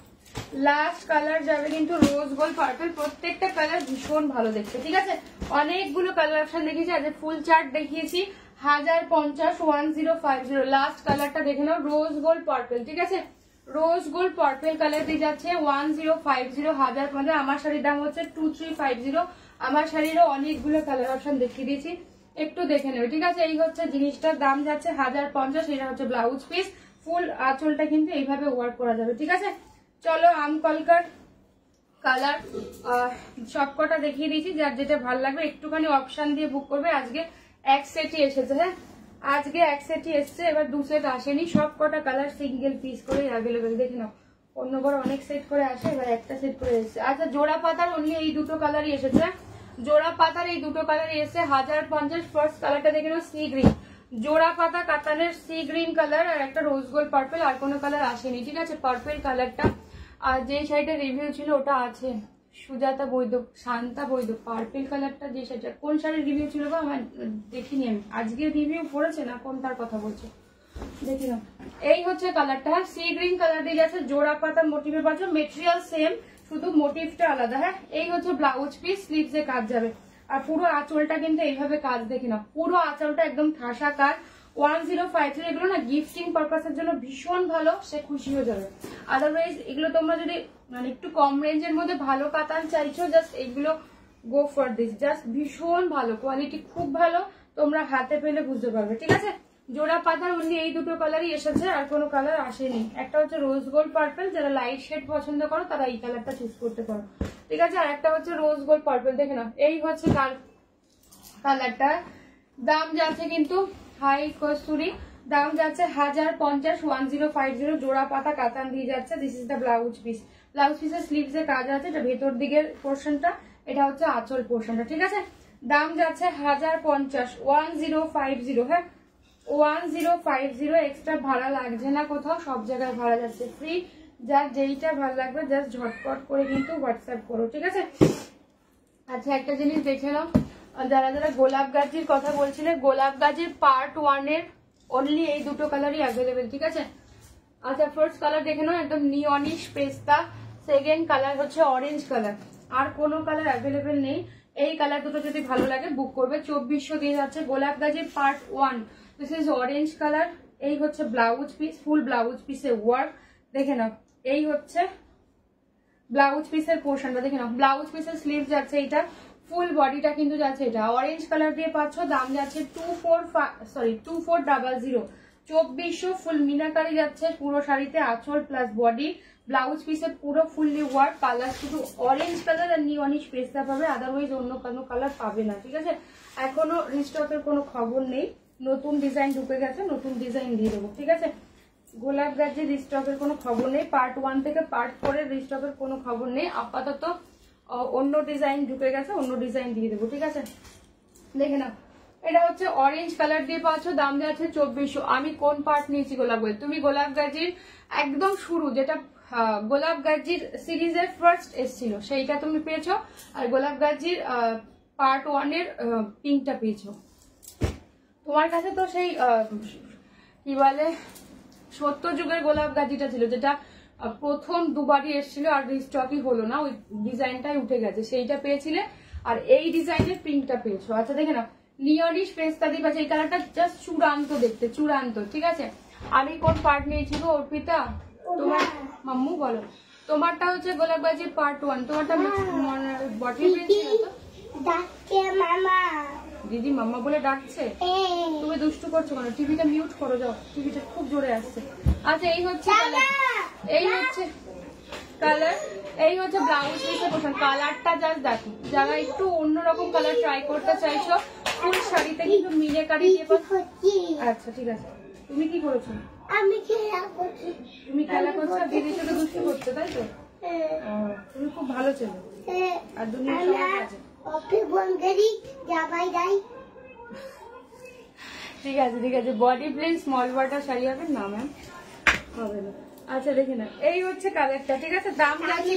লাস্ট কালার যাবে কিন্তু রোজ গোল্ড পার্পল। প্রত্যেকটা কালার ভীষণ ভালো দেখতে, ঠিক আছে। অনেকগুলো কালার অপশন দেখিয়েছি, আজ ফুল চার্ট দেখিয়েছি। 1050, 1050, লাস্ট কালারটা দেখে নাও, রোজ গোল্ড পার্পল, ঠিক আছে। রোজ গোল্ড পার্পল কালার দিয়ে যাচ্ছে 1050, 1050। আমার শাড়ির দাম হচ্ছে 2350। আমার শাড়িরও অনেকগুলো কালার অপশন দেখিয়ে দিয়েছি, একটু দেখে নেবে, ঠিক আছে। এই হচ্ছে জিনিসটার দাম যাচ্ছে 1050, এটা হচ্ছে ব্লাউজ পিস, ফুল আঁচলটা কিন্তু এইভাবে ওয়ার্ক করা যাবে, ঠিক আছে। চলো আমকলকার কালার সবকটা দেখিয়ে দিয়েছি, যার যেটা ভালো লাগবে একটুখানি অপশন দিয়ে বুক করবে। আজকে এক সেটই এসেছে, হ্যাঁ আজকে এক সেটই এসছে, এবার দু সেট আসেনি, সবকটা কালার সিঙ্গেল পিস করে অ্যাভেলেবেল, দেখে নাও। অন্যবার অনেক সেট করে আসে, এবার একটা সেট করে এসছে। আচ্ছা জোড়া পাতার অনলি এই দুটো কালারই এসেছে, জোড়া পাতার এই দুটো কালারই এসছে 1050। ফার্স্ট কালারটা দেখে নাও, সি গ্রিন, জোড়া পাতা কাতানের সি গ্রিন কালার, আর একটা রোজ গোল্ড পার্পল, আর কোনো কালার আসেনি, ঠিক আছে। পার্পল কালারটা, আর যে শাড়িটা রিভিউ ছিল ওটা আছে, সুজাতা বৈদ্য, শান্তা বৈদ্য, পার্পল কালারটা যে শাড়িটা, কোন শাড়ির রিভিউ ছিল বা আমার দেখিনি আমি, আজকে রিভিউ পড়েছে না কোনটার কথা বলছে, দেখি না। এই হচ্ছে কালারটা, সি গ্রিন কালার দিয়ে যাচ্ছে, জোড়া পাতা মোটিভে পাচ্ছ, মেটেরিয়াল সেম, শুধু মোটিভটা আলাদা। হ্যাঁ, এই হচ্ছে ব্লাউজ পিস, স্লিভসে কাজ যাবে, আর পুরো আঁচলটা কিন্তু এইভাবে কাজ, দেখি না, পুরো আঁচলটা একদম ঠাসা কাজ। 1050, এগুলো না গিফটিং পারপাসের জন্য ভীষণ ভালো, সে খুশি হয়ে যাবে। আদারওয়াইজ এগুলো তোমরা যদি মানে একটু কম রেঞ্জের মধ্যে ভালো কাতান চাইছো, জাস্ট এগুলো গো ফর দিস, জাস্ট ভীষণ ভালো কোয়ালিটি, খুব ভালো, তোমরা হাতে পেলে বুঝতে পারবে, ঠিক আছে। জোড়া পাতার অনলি এই দুটো কালারই এসেছে, আর কোনো কালার আসেনি। একটা হচ্ছে রোজ গোল্ড পার্পল, যারা লাইট শেড পছন্দ করো তারা এই কালারটা চুজ করতে পারো, ঠিক আছে। আর একটা হচ্ছে রোজ গোল্ড পার্পল, দেখে নাও, এই হচ্ছে কালারটা। দাম যাচ্ছে কিন্তু হাই কস্তুরি, দাম যাচ্ছে 1050, 1050, জোড়া পাতা কাতান দিয়ে যাচ্ছে। This is the blouse piece, blouse পিসের স্লিভস এর কাজ আছে, এটা ভেতর দিকের পোর্শনটা, এটা হচ্ছে আঁচল পোর্শনটা, ঠিক আছে। দাম যাচ্ছে 1050, 1050, হ্যাঁ 1050, এক্সট্রা ভাড়া লাগছে না কোথাও, সব জায়গায় ভাড়া যাচ্ছে ফ্রি। যার যেইটা ভালো লাগবে জাস্ট ঝটপট করে কিন্তু হোয়াটসঅ্যাপ করো, ঠিক আছে। আচ্ছা একটা জিনিস দেখে নাও, যারা যারা গোলাপ গাজির কথা বলছিলে, গোলাপ গাজির পার্ট 1 এর অনলি এই দুটো কালারই অ্যাভেলেবেল, ঠিক আছে। আচ্ছা ফার্স্ট কালার দেখে নাও, একদম নিয়নিশ পেস্তা, সেকেন্ড কালার হচ্ছে অরেঞ্জ কালার, আর কোনো কালার অ্যাভেলেবেল নেই। এই কালার দুটো যদি ভালো লাগে বুক করবে, 2400 দিয়ে যাচ্ছে। গোলাপ গাজির part 1, this is orange colour. এই হচ্ছে ব্লাউজ পিস, ফুল ব্লাউজ পিসে ওয়ার্ক, দেখে নাও। এই হচ্ছে ব্লাউজ পিসের পোর্শনটা, দেখে নাও, ব্লাউজ পিসের স্লিভ যাচ্ছে, এটা ফুল বডিটা কিন্তু যাচ্ছে, এটা অরেঞ্জ কালার দিয়ে পাচ্ছ। দাম যাচ্ছে 2400, 2400, ফুল মিনাকারি যাচ্ছে পুরো শাড়িতে, আঁচল প্লাস বডি, ব্লাউজ পিসে পুরো ফুললি ওয়ার্ক, কালার শুধু অরেঞ্জ কালার আর নিয়নিশ পেস্তা পাবে, আদারওয়াইজ অন্য কোনো কালার পাবে না, ঠিক আছে। এখনো রিস্টকের কোনো খবর নেই, নতুন ডিজাইন ঢুকে গেছে, নতুন ডিজাইন দিয়ে দেবো, ঠিক আছে। গোলাপ গাছের রিস্টকের কোনো খবর নেই, পার্ট 1 থেকে পার্ট 4 এর রিস্টকের কোনো খবর নেই, আপাতত অন্য ডিজাইন ঢুকে গেছে, অন্য ডিজাইন দিয়ে দেবো, ঠিক আছে। দেখে নাও, এটা হচ্ছে অরেঞ্জ কালার দিয়ে পাচ্ছ, দাম যাচ্ছে 2400। আমি কোন পার্ট নিয়েছি গোলাপ গাছ, তুমি গোলাপ গাছের একদম শুরু যেটা গোলাপ গাজির সিরিজের ফার্স্ট এসেছিল সেইটা তুমি পেয়েছো, আর গোলাপ গাজির পার্ট 1 এর পিঙ্কটা পেয়েছো। তোমার কাছে তো সেই কি বলে সত্য যুগের গোলাপ গাজিটা ছিল, যেটা প্রথম দুবারই এসেছিল আর রিস্টকই হলো না, ওই ডিজাইনটাই উঠে গেছে, সেইটা পেয়েছিলে। আর এই ডিজাইনের পিঙ্কটা পেয়েছো। আচ্ছা দেখে নাও, নিয়রিশ পেস্তা দিয়ে পাচ্ছে, এই কালারটা জাস্ট চূড়ান্ত দেখতে, চূড়ান্ত। ঠিক আছে, আমি কোন পার্ট নিয়েছি গো অর্পিতা? তোমার মাম্মু বলো। তোমারটা হচ্ছে গোলাপ গাজির পার্ট 1, তোমারটা বটল পেয়েছিল তো? মামা দিদি মাম্মা বলে ডাকছে, তুমি দুষ্টু করছো কেন? টিভিটা মিউট করো, যাও, টিভিটা খুব জোরে আসছে। আচ্ছা এই হচ্ছে কালার, এই হচ্ছে কালার, এই হচ্ছে ব্লাউজ পিসের পোর্শন। কালারটা জাস্ট দেখো, যারা একটু অন্যরকম কালার ট্রাই করতে চাইছো ফুল শাড়িতে কিন্তু মিনাকারি দিয়ে পাচ্ছো। আচ্ছা ঠিক আছে, তুমি কি করেছো? আমি খেলা করছি। তুমি খেলা করছো আর দিদির সাথে দুষ্টু করছো, তাই তো? তুমি খুব ভালো ছেলে, আর দুনিয়া সবার কাছে। ঠিক আছে ঠিক আছে, body plain small border sari হবে না ম্যাম? হবে না। আচ্ছা দেখে না, এই হচ্ছে কালারটা। ঠিক আছে, দাম যাচ্ছে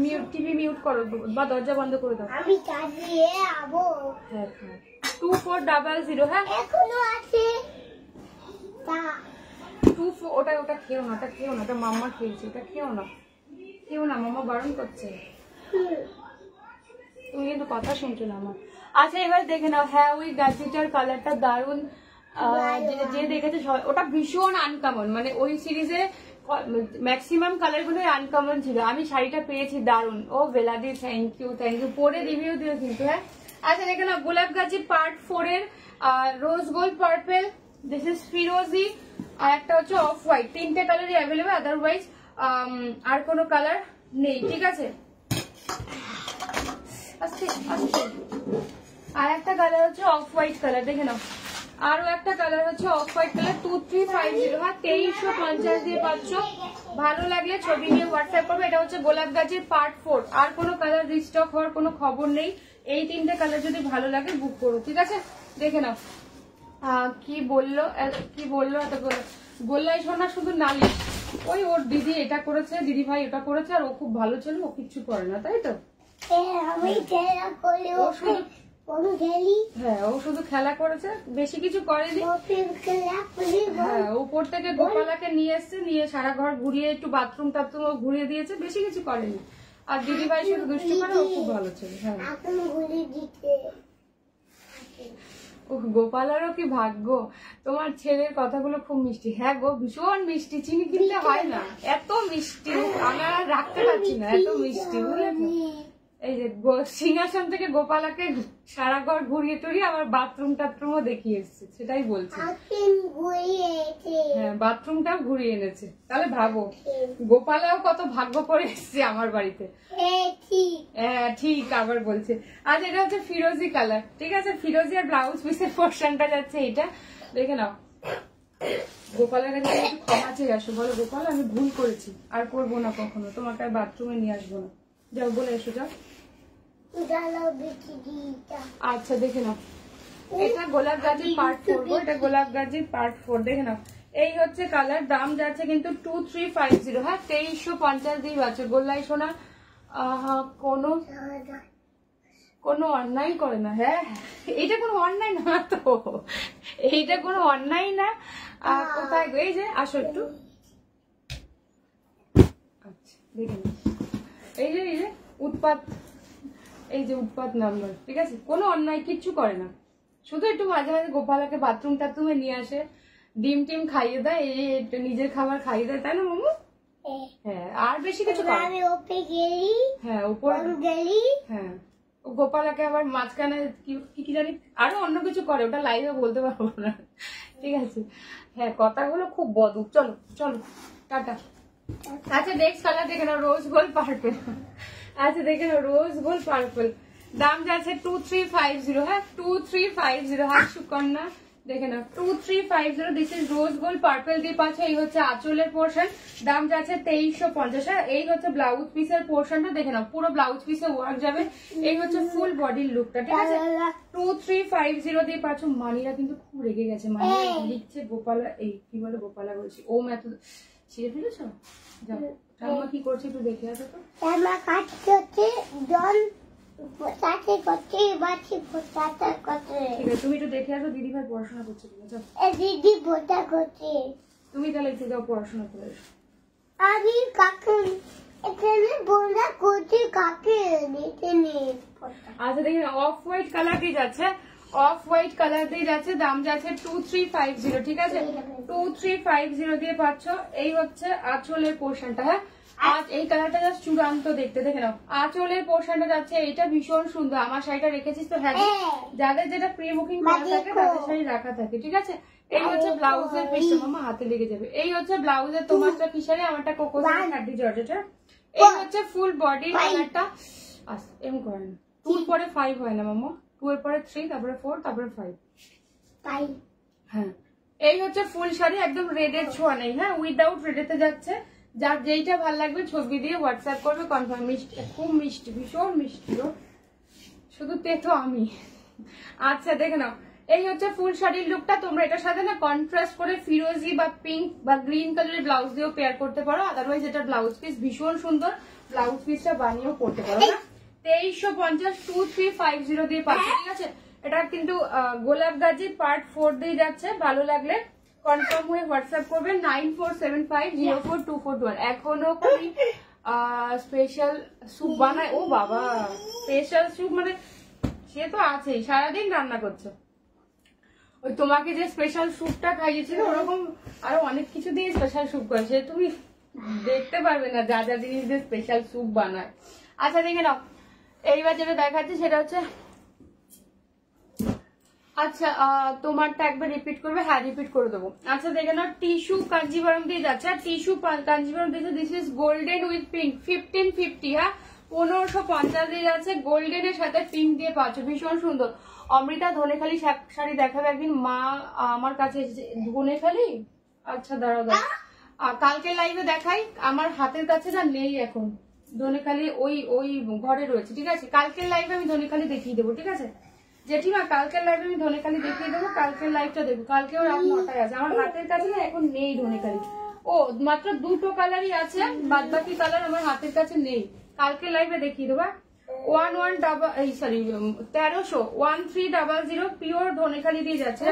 মিউট, টিভি মিউট করো বা দরজা বন্ধ করে দাও। আমি কাজিয়ে আবো। হ্যাঁ হ্যাঁ, 2400। হ্যাঁ এখনো আছে তা 24। ওটা ওটা খেও না, ওটা খেও না, ওটা মাম্মা খেয়েছে, ওটা খেও না, খেও না, মাম্মা বারণ করছে। তুমি কিন্তু কথা শুনছো না আমার। আচ্ছা এবার দেখে নাও, হ্যাঁ ওই গাজিটার কালারটা দারুন, যে দেখেছে ওটা ভীষণ আনকমন, মানে ওই সিরিজে ম্যাক্সিমাম কালার গুলোই আনকমন ছিল। আমি শাড়িটা পেয়েছি দারুন। ও বেলাদি থ্যাংক ইউ, পরে রিভিউ দিও কিন্তু। হ্যাঁ আচ্ছা দেখে নাও, গোলাপ গাজি পার্ট 4 এর rose gold purple, this is ফিরোজি, আর একটা হচ্ছে অফ হোয়াইট, 3টে কালারই অ্যাভেলেবেল, আদারওয়াইজ আর কোনো কালার নেই। ঠিক আছে, আর একটা কালার হচ্ছে অফ হোয়াইট কালার, দেখে নাও। আরো একটা কালার হচ্ছে অফ হোয়াইট কালার, 2350। হ্যাঁ 2350 দিয়ে পাচ্ছ। ভালো লাগলে ছবি নিয়ে হোয়াটসঅ্যাপ করবে। এটা হচ্ছে গোলাপ গাজির পার্ট 4, আর কোনো কালার রিস্টক হওয়ার কোনো খবর নেই। এই 3টে কালার যদি ভালো লাগে বুক করো। ঠিক আছে, দেখে নাও। কি বললো এত গোল্লাই সোনা শুধু নালিশ, ওই ওর দিদি এটা করেছে, দিদি ভাই এটা করেছে, আর ও খুব ভালো ছিল, ও কিচ্ছু করে না, তাই তো? হ্যাঁ ও শুধু খেলা করেছে, বেশি কিছু করেনি। হ্যাঁ উপর থেকে গোপালাকে নিয়ে এসছে, নিয়ে সারা ঘর ঘুরিয়ে, একটু বাথরুম টাথরুম ঘুরিয়ে দিয়েছে, বেশি কিছু করেনি। আর দিদি ভাই শুধু দুষ্টু করে, ও খুব ভালো ছিল। হ্যাঁ গোপালারও কি ভাগ্য, তোমার ছেলের কথাগুলো খুব মিষ্টি। হ্যাঁ গো ভীষণ মিষ্টি, চিনি কিনতে হয় না, এত মিষ্টি, আমরা আর রাখতে পারছি না, এত মিষ্টি, বুঝলেন? এই যে সিংহাসন থেকে গোপালাকে সারা ঘর ঘুরিয়ে টুরিয়ে আমার বাথরুম টাথরুমও দেখিয়ে এসছে, সেটাই বলছে। হ্যাঁ বাথরুমটাও ঘুরিয়ে এনেছে, তাহলে ভাবো গোপালাও কত ভাগ্য করে এসছে আমার বাড়িতে। হ্যাঁ ঠিক আবার বলছে। আজ এটা হচ্ছে ফিরোজি কালার। ঠিক আছে, ফিরোজি আর ব্লাউজ পিসের পোর্শনটা যাচ্ছে এটা, দেখে নাও। গোপালের কাছে একটু ক্ষমা চেয়ে আসো, বলো গোপাল আমি ভুল করেছি, আর করবো না কখনো, তোমাকে আর বাথরুমে নিয়ে আসবো না, যাও বলে এসো, যাও। আচ্ছা দেখে নাও, এটা গোলাপ গাজির পার্ট 4, এটা গোলাপ গাজির পার্ট 4, দেখে নাও। এই হচ্ছে কালার, দাম যাচ্ছে কিন্তু 2350। হ্যাঁ 2350 দিয়ে পাচ্ছ। গোল্লাই সোনা কোনো অন্যায় করে না। হ্যাঁ এইটা কোনো অন্যায় না তো, এইটা কোনো অন্যায় না। কোথায় এই যে আসো একটু, আচ্ছা দেখে নাও, এই যে উৎপাত, এই যে উৎপাত নাম্বার। ঠিক আছে, কোনো অন্যায় কিচ্ছু করে না, শুধু একটু মাঝে মাঝে গোপালাকে বাথরুম টাথরুমে নিয়ে আসে, ডিম টিম খাইয়ে দেয়, এই নিজের খাবার খাইয়ে দেয়, তাই না মামু? হ্যাঁ আর বেশি কিছু করে। হ্যাঁ উপরে গেলি, হ্যাঁ গোপালাকে আবার মাঝখানে কি জানি আরো অন্য কিছু করে, ওটা লাইভে বলতে পারবো না। ঠিক আছে, হ্যাঁ কথাগুলো খুব বদুক। চলো চলো টাটা। আচ্ছা নেক্সট কালার দেখে নাও, রোজ গোল্ড পার্পল। আচ্ছা দেখে নাও, রোজ গোল্ড পার্পল, দাম যাচ্ছে 2350। হ্যাঁ 2350। হ্যাঁ সুকন্যা দেখে নাও 2350। This is rose gold purple দিয়ে পাচ্ছ। এই হচ্ছে আঁচলের পোর্শন, দাম যাচ্ছে 2350। হ্যাঁ এই হচ্ছে ব্লাউজ পিসের পোর্শনটা, দেখে নাও পুরো ব্লাউজ পিসে ওয়ার্ক যাবে। এই হচ্ছে ফুল বডির লুকটা। ঠিক আছে 2350 দিয়ে পাচ্ছ। মানিরা কিন্তু খুব রেগে গেছে, মানিরা লিখছে গোপালা, এই কি বলে গোপালা বলছি, ওম এত ছিঁড়ে ফেলেছো? যাও ঠাম্মা কি করছে একটু দেখে আসো তো। আমার কাজ করছে জল পোটাতে করছে বাচ্চি পোটাতে করছে। ঠিক আছে তুমি একটু দেখে আসো, দিদি ভাই পড়াশোনা করছে কিনা। যাও দিদি পোটা করছে। তুমি তাহলে একটু যাও পড়াশোনা করে এসো। আমি কাকে এখানে বোনা করছি কাকে নিতে নেই। আচ্ছা দেখেন অফ হোয়াইট কালার দিয়ে যাচ্ছে, অফ হোয়াইট কালার দিয়ে যাচ্ছে, দাম যাচ্ছে 2350। ঠিক আছে 2350 দিয়ে পাচ্ছ। এই হচ্ছে আঁচলের পোর্শনটা। হ্যাঁ আজ এই কালারটা জাস্ট চূড়ান্ত দেখতে, দেখে নাও আঁচলের পোর্শনটা যাচ্ছে, এটা ভীষণ সুন্দর। আমার শাড়িটা রেখেছিস তো? হ্যাঁ যাদের যেটা প্রি বুকিং করা থাকে তাদের শাড়ি রাখা থাকে। ঠিক আছে এই হচ্ছে ব্লাউজের পিসটা, মামা হাতে লেগে যাবে। এই হচ্ছে ব্লাউজের, তোমারটা কি শাড়ি, আমারটা কোকোসের খাদি জর্জেট। এই হচ্ছে ফুল বডি কালারটা। আচ্ছা এম করেন 2 এর পরে 5 হয় না মামা, 2 এর পরে 3, তারপরে 4, তারপরে 5। হ্যাঁ এই হচ্ছে ফুল শাড়ি, একদম রেডের ছোঁয়া নেই। হ্যাঁ উইদাউট রেডেতে যাচ্ছে। যার যেইটা ভালো লাগবে ছবি দিয়ে হোয়াটসঅ্যাপ করবে কনফার্ম। মিষ্টি, খুব মিষ্টি, ভীষণ মিষ্টি গো, শুধু তেতো আমি। আচ্ছা দেখে নাও এই হচ্ছে ফুল শাড়ির লুকটা। তোমরা এটার সাথে না কন্ট্রাস্ট করে ফিরোজি বা পিঙ্ক বা গ্রিন কালারের ব্লাউজ দিয়েও পেয়ার করতে পারো। আদারওয়াইজ এটা ব্লাউজ পিস ভীষণ সুন্দর, ব্লাউজ পিসটা বানিয়েও করতে পারো। 2350 2350 দিয়ে পাচ্ছি। ঠিক আছে এটা কিন্তু গোলাপ গাজি পার্ট 4 দিয়ে যাচ্ছে। ভালো লাগলে কনফার্ম হয়ে হোয়াটসঅ্যাপ করবেন 9475042421। এখনো কি স্পেশাল স্যুপ বানায়? ও বাবা স্পেশাল স্যুপ মানে সে তো আছেই, সারাদিন রান্না করছে। ওই তোমাকে যে স্পেশাল স্যুপটা খাইয়েছিল ওরকম আরো অনেক কিছু দিয়ে স্পেশাল স্যুপ করে, সে তুমি দেখতে পারবে না যা যা জিনিস দিয়ে স্পেশাল স্যুপ বানায়। আচ্ছা দেখে নাও এইবার যেটা দেখাচ্ছি সেটা হচ্ছে, আচ্ছা তোমারটা একবার রিপিট করবে? হ্যাঁ রিপিট করে দেবো। আচ্ছা দেখে নাও টিস্যু কাঞ্জিভারম দিয়ে যাচ্ছে, আর টিস্যু কাঞ্জিভারম দিয়েছে। This is golden with pink 1550। হ্যাঁ 1550 দিয়ে যাচ্ছে, গোল্ডেনের সাথে পিঙ্ক দিয়ে পাচ্ছ, ভীষণ সুন্দর। অমৃতা ধনেখালি শাড়ি দেখাবে একদিন, মা আমার কাছে এসেছে। ধনেখালি আচ্ছা দাঁড়াও দাঁড়াও, কালকে লাইভে দেখাই। আমার হাতের কাছে না নেই এখন ধনেখালি, ওই ওই ঘরে রয়েছে। ঠিক আছে কালকের লাইভে আমি ধনেখালি দেখিয়ে দেবো। ঠিক আছে জেঠিমা কালকের লাইভে আমি ধনেখালি দেখিয়ে দেবো, কালকের লাইভটা দেখবো। কালকেও রাত 9টায় আছে, আমার হাতের কাছে না এখন নেই ধনেখালি। ও মাত্র 2টো কালারই আছে, বাদ বাকি কালার আমার হাতের কাছে নেই। কালকের লাইভে দেখিয়ে দেবো। 1300 পিওর ধনেখালি দিয়ে যাচ্ছে।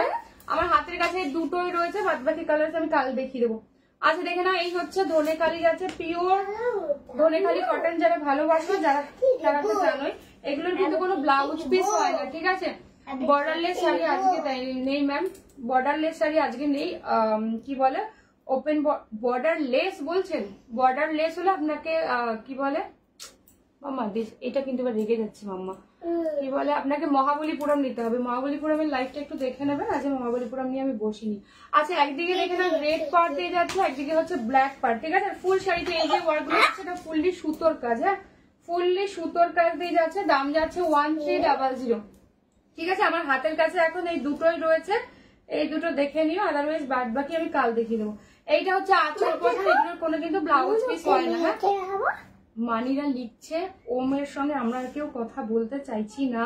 আমার হাতের কাছে 2টোই রয়েছে, বাদ বাকি কালার আমি কাল দেখিয়ে দেবো। আচ্ছা দেখে না এই হচ্ছে ধনেখালি যাচ্ছে, পিওর ধনেখালি কটন। যারা ভালোবাসো, যারা যারা তো জানোই এগুলোর কিন্তু কোনো ব্লাউজ পিস হয় না। ঠিক আছে বর্ডারলেস শাড়ি আজকে নেই ম্যাম, বর্ডারলেস শাড়ি আজকে নেই। কি বলে ওপেন বর্ডারলেস বলছেন? বর্ডারলেস হলে আপনাকে কি বলে মাম্মা, এটা কিন্তু এবার রেগে যাচ্ছে মাম্মা। কি বলে আপনাকে মহাবলীপুরম নিতে হবে। মহাবলীপুরমের লাইফটা একটু দেখে নেবেন, আজকে মহাবলীপুরম নিয়ে আমি বসিনি। আচ্ছা একদিকে দেখে না রেড পার্ট দিয়ে যাচ্ছে, একদিকে হচ্ছে ব্ল্যাক পার্ট। ঠিক আছে ফুল শাড়িতে এই যে ওয়ার্ক গুলো আছে এটা ফুললি সুতোর কাজ। হ্যাঁ ফুললি সুতোর কাজ দিয়ে যাচ্ছে, দাম যাচ্ছে 1300। ঠিক আছে আমার হাতের কাছে এখন এই দুটোই রয়েছে, এই দুটো দেখে নিও, আদারওয়াইজ বাদ বাকি আমি কাল দেখিয়ে দেবো। এইটা হচ্ছে আঁচল পোশাক, এগুলোর কোনো কিন্তু ব্লাউজ পিস হয় না। হ্যাঁ মানিরা লিখছে ওমের সঙ্গে আমরা কেউ কথা বলতে চাইছি না,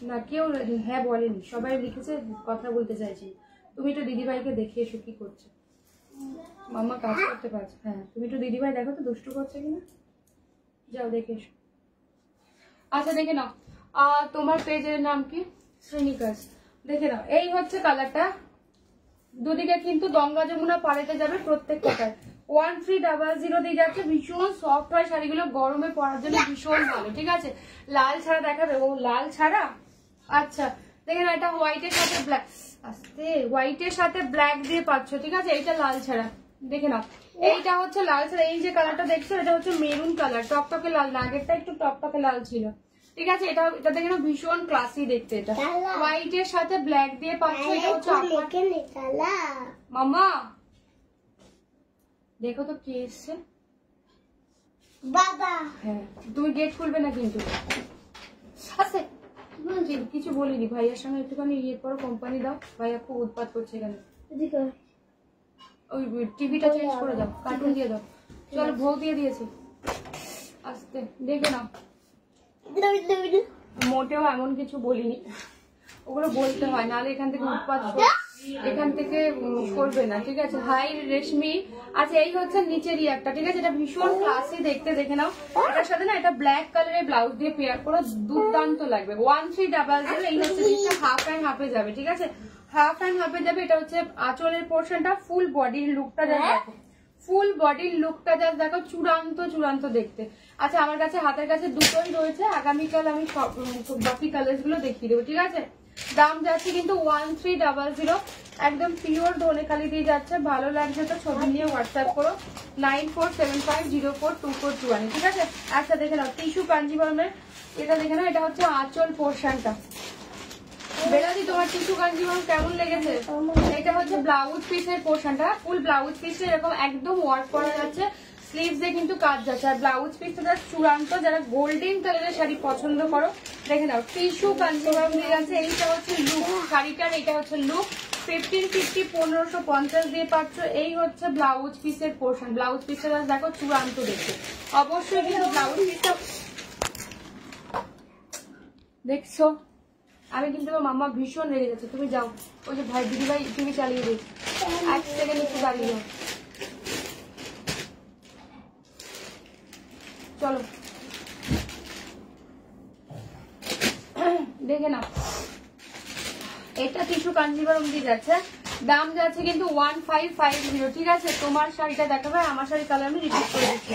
না কেউ হ্যাঁ বলেনি, সবাই লিখেছে কথা বলতে চাইছি। তুমি একটু দিদিভাইকে দেখে এসো কি করছে। মাম্মা কাজ করতে পারছে। হ্যাঁ তুমি একটু দিদিভাই দেখো তো দুষ্টু করছে কিনা, যাও দেখে এসো। আচ্ছা দেখে নাও তোমার পেজের নাম কি? শ্রেণিকাজ। দেখে নাও এই হচ্ছে কালারটা, দুদিকে কিন্তু গঙ্গা যমুনা পাড়েতে যাবে প্রত্যেকটায়। 1300 দিয়ে যাচ্ছে, ভীষণ সফট হয় শাড়িগুলো, গরমে পরার জন্য ভীষণ ভালো। ঠিক আছে লাল ছাড়া দেখাবে? ও লাল ছাড়া আচ্ছা দেখেন এটা হোয়াইটের সাথে ব্ল্যাক, আস্তে হোয়াইটের সাথে ব্ল্যাক দিয়ে পাচ্ছ। ঠিক আছে এইটা লাল ছাড়া, দেখে নাও এইটা হচ্ছে লাল ছাড়া। এই যে কালারটা দেখছো এটা হচ্ছে মেরুন কালার, টকটকে লাল না, আগেরটা একটু টকটকে লাল ছিল। ঠিক আছে এটা দেখে নাও ভীষণ ক্লাসি দেখতে, এটা হোয়াইটের সাথে ব্ল্যাক দিয়ে পাচ্ছ। এটা হচ্ছে মামা দেখো তো কে এসছে বাবা। হ্যাঁ তুমি গেট খুলবে না কিন্তু। আচ্ছা কিছু বলিনি, ভাইয়ার সঙ্গে একটুখানি ইয়ে করো, কোম্পানি দাও, ভাইয়া খুব উৎপাত করছে এখানে। ওই টিভিটা চেঞ্জ করে দাও, কার্টুন দিয়ে দাও, চলো ভোগ দিয়ে দিয়েছি। আস্তে দেখে নাও, মোটেও এমন কিছু বলিনি, ওগুলো বলতে হয় নাহলে এখান থেকে উৎপাত এখান থেকে করবে না, ঠিক আছে। হাই রেশমি। আচ্ছা এই হচ্ছে নিচেরই একটা, ঠিক আছে, এটা ভীষণ ক্লাসি দেখতে, দেখে নাও। এটার সাথে না এটা ব্ল্যাক কালারের ব্লাউজ দিয়ে পেয়ার করে দুর্দান্ত লাগবে। 1300। এই হচ্ছে জিনিসটা হাফ অ্যান্ড হাফে যাবে, ঠিক আছে, হাফ অ্যান্ড হাফে যাবে। এটা হচ্ছে আঁচলের পোর্শনটা। ফুল বডির লুকটা যা দেখো, ফুল বডির লুকটা যা দেখো, চূড়ান্ত চূড়ান্ত দেখতে। আচ্ছা আমার কাছে হাতের কাছে দুটোই রয়েছে, আগামীকাল আমি সব বাকি কালার গুলো দেখিয়ে দেবো, ঠিক আছে। দাম যাচ্ছে কিন্তু 1300, একদম পিওর ধনেখালি দিয়ে যাচ্ছে। ভালো লাগছে তো ছবি নিয়ে হোয়াটসঅ্যাপ করো 9475042421, ঠিক আছে। আচ্ছা দেখে নাও টিস্যু কাঞ্জিভারমের, এটা দেখে নাও, এটা হচ্ছে আঁচল পোর্শনটা। বেলাদি তোমার টিস্যু কাঞ্জিভারম কেমন লেগেছে? এটা হচ্ছে ব্লাউজ পিসের পোর্শনটা, ফুল ব্লাউজ পিসে এরকম একদম ওয়ার্ক করা যাচ্ছে, স্লিভসে কিন্তু কাজ যাচ্ছে। আর ব্লাউজ পিসটা চূড়ান্ত, যারা গোল্ডেন কালারের শাড়ি পছন্দ করো দেখে নাও, টিস্যু কাঞ্জিভারম দিয়ে যাচ্ছে। এইটা হচ্ছে লুক শাড়িটার, এটা হচ্ছে লুক। 1550 1550 দিয়ে পাচ্ছ। এই হচ্ছে ব্লাউজ পিসের পোর্শন। ব্লাউজ পিসটা দেখো চূড়ান্ত দেখতে। অবশ্যই কিন্তু ব্লাউজ পিসটা দেখছো, আমি কিন্তু মাম্মা ভীষণ রেগে যাচ্ছে। তুমি যাও, ওই যে ভাই দিদি ভাই তুমি চালিয়ে দিই, 1 সেকেন্ড একটু দাঁড়িয়ে যাও, চলো দেখে নাও। এটা টিস্যু কাঞ্জিভারম দিয়ে যাচ্ছে, দাম যাচ্ছে কিন্তু 1550, ঠিক আছে। তোমার শাড়িটা দেখাবে, আমার শাড়ি কালার আমি রিপিট করে দিচ্ছি।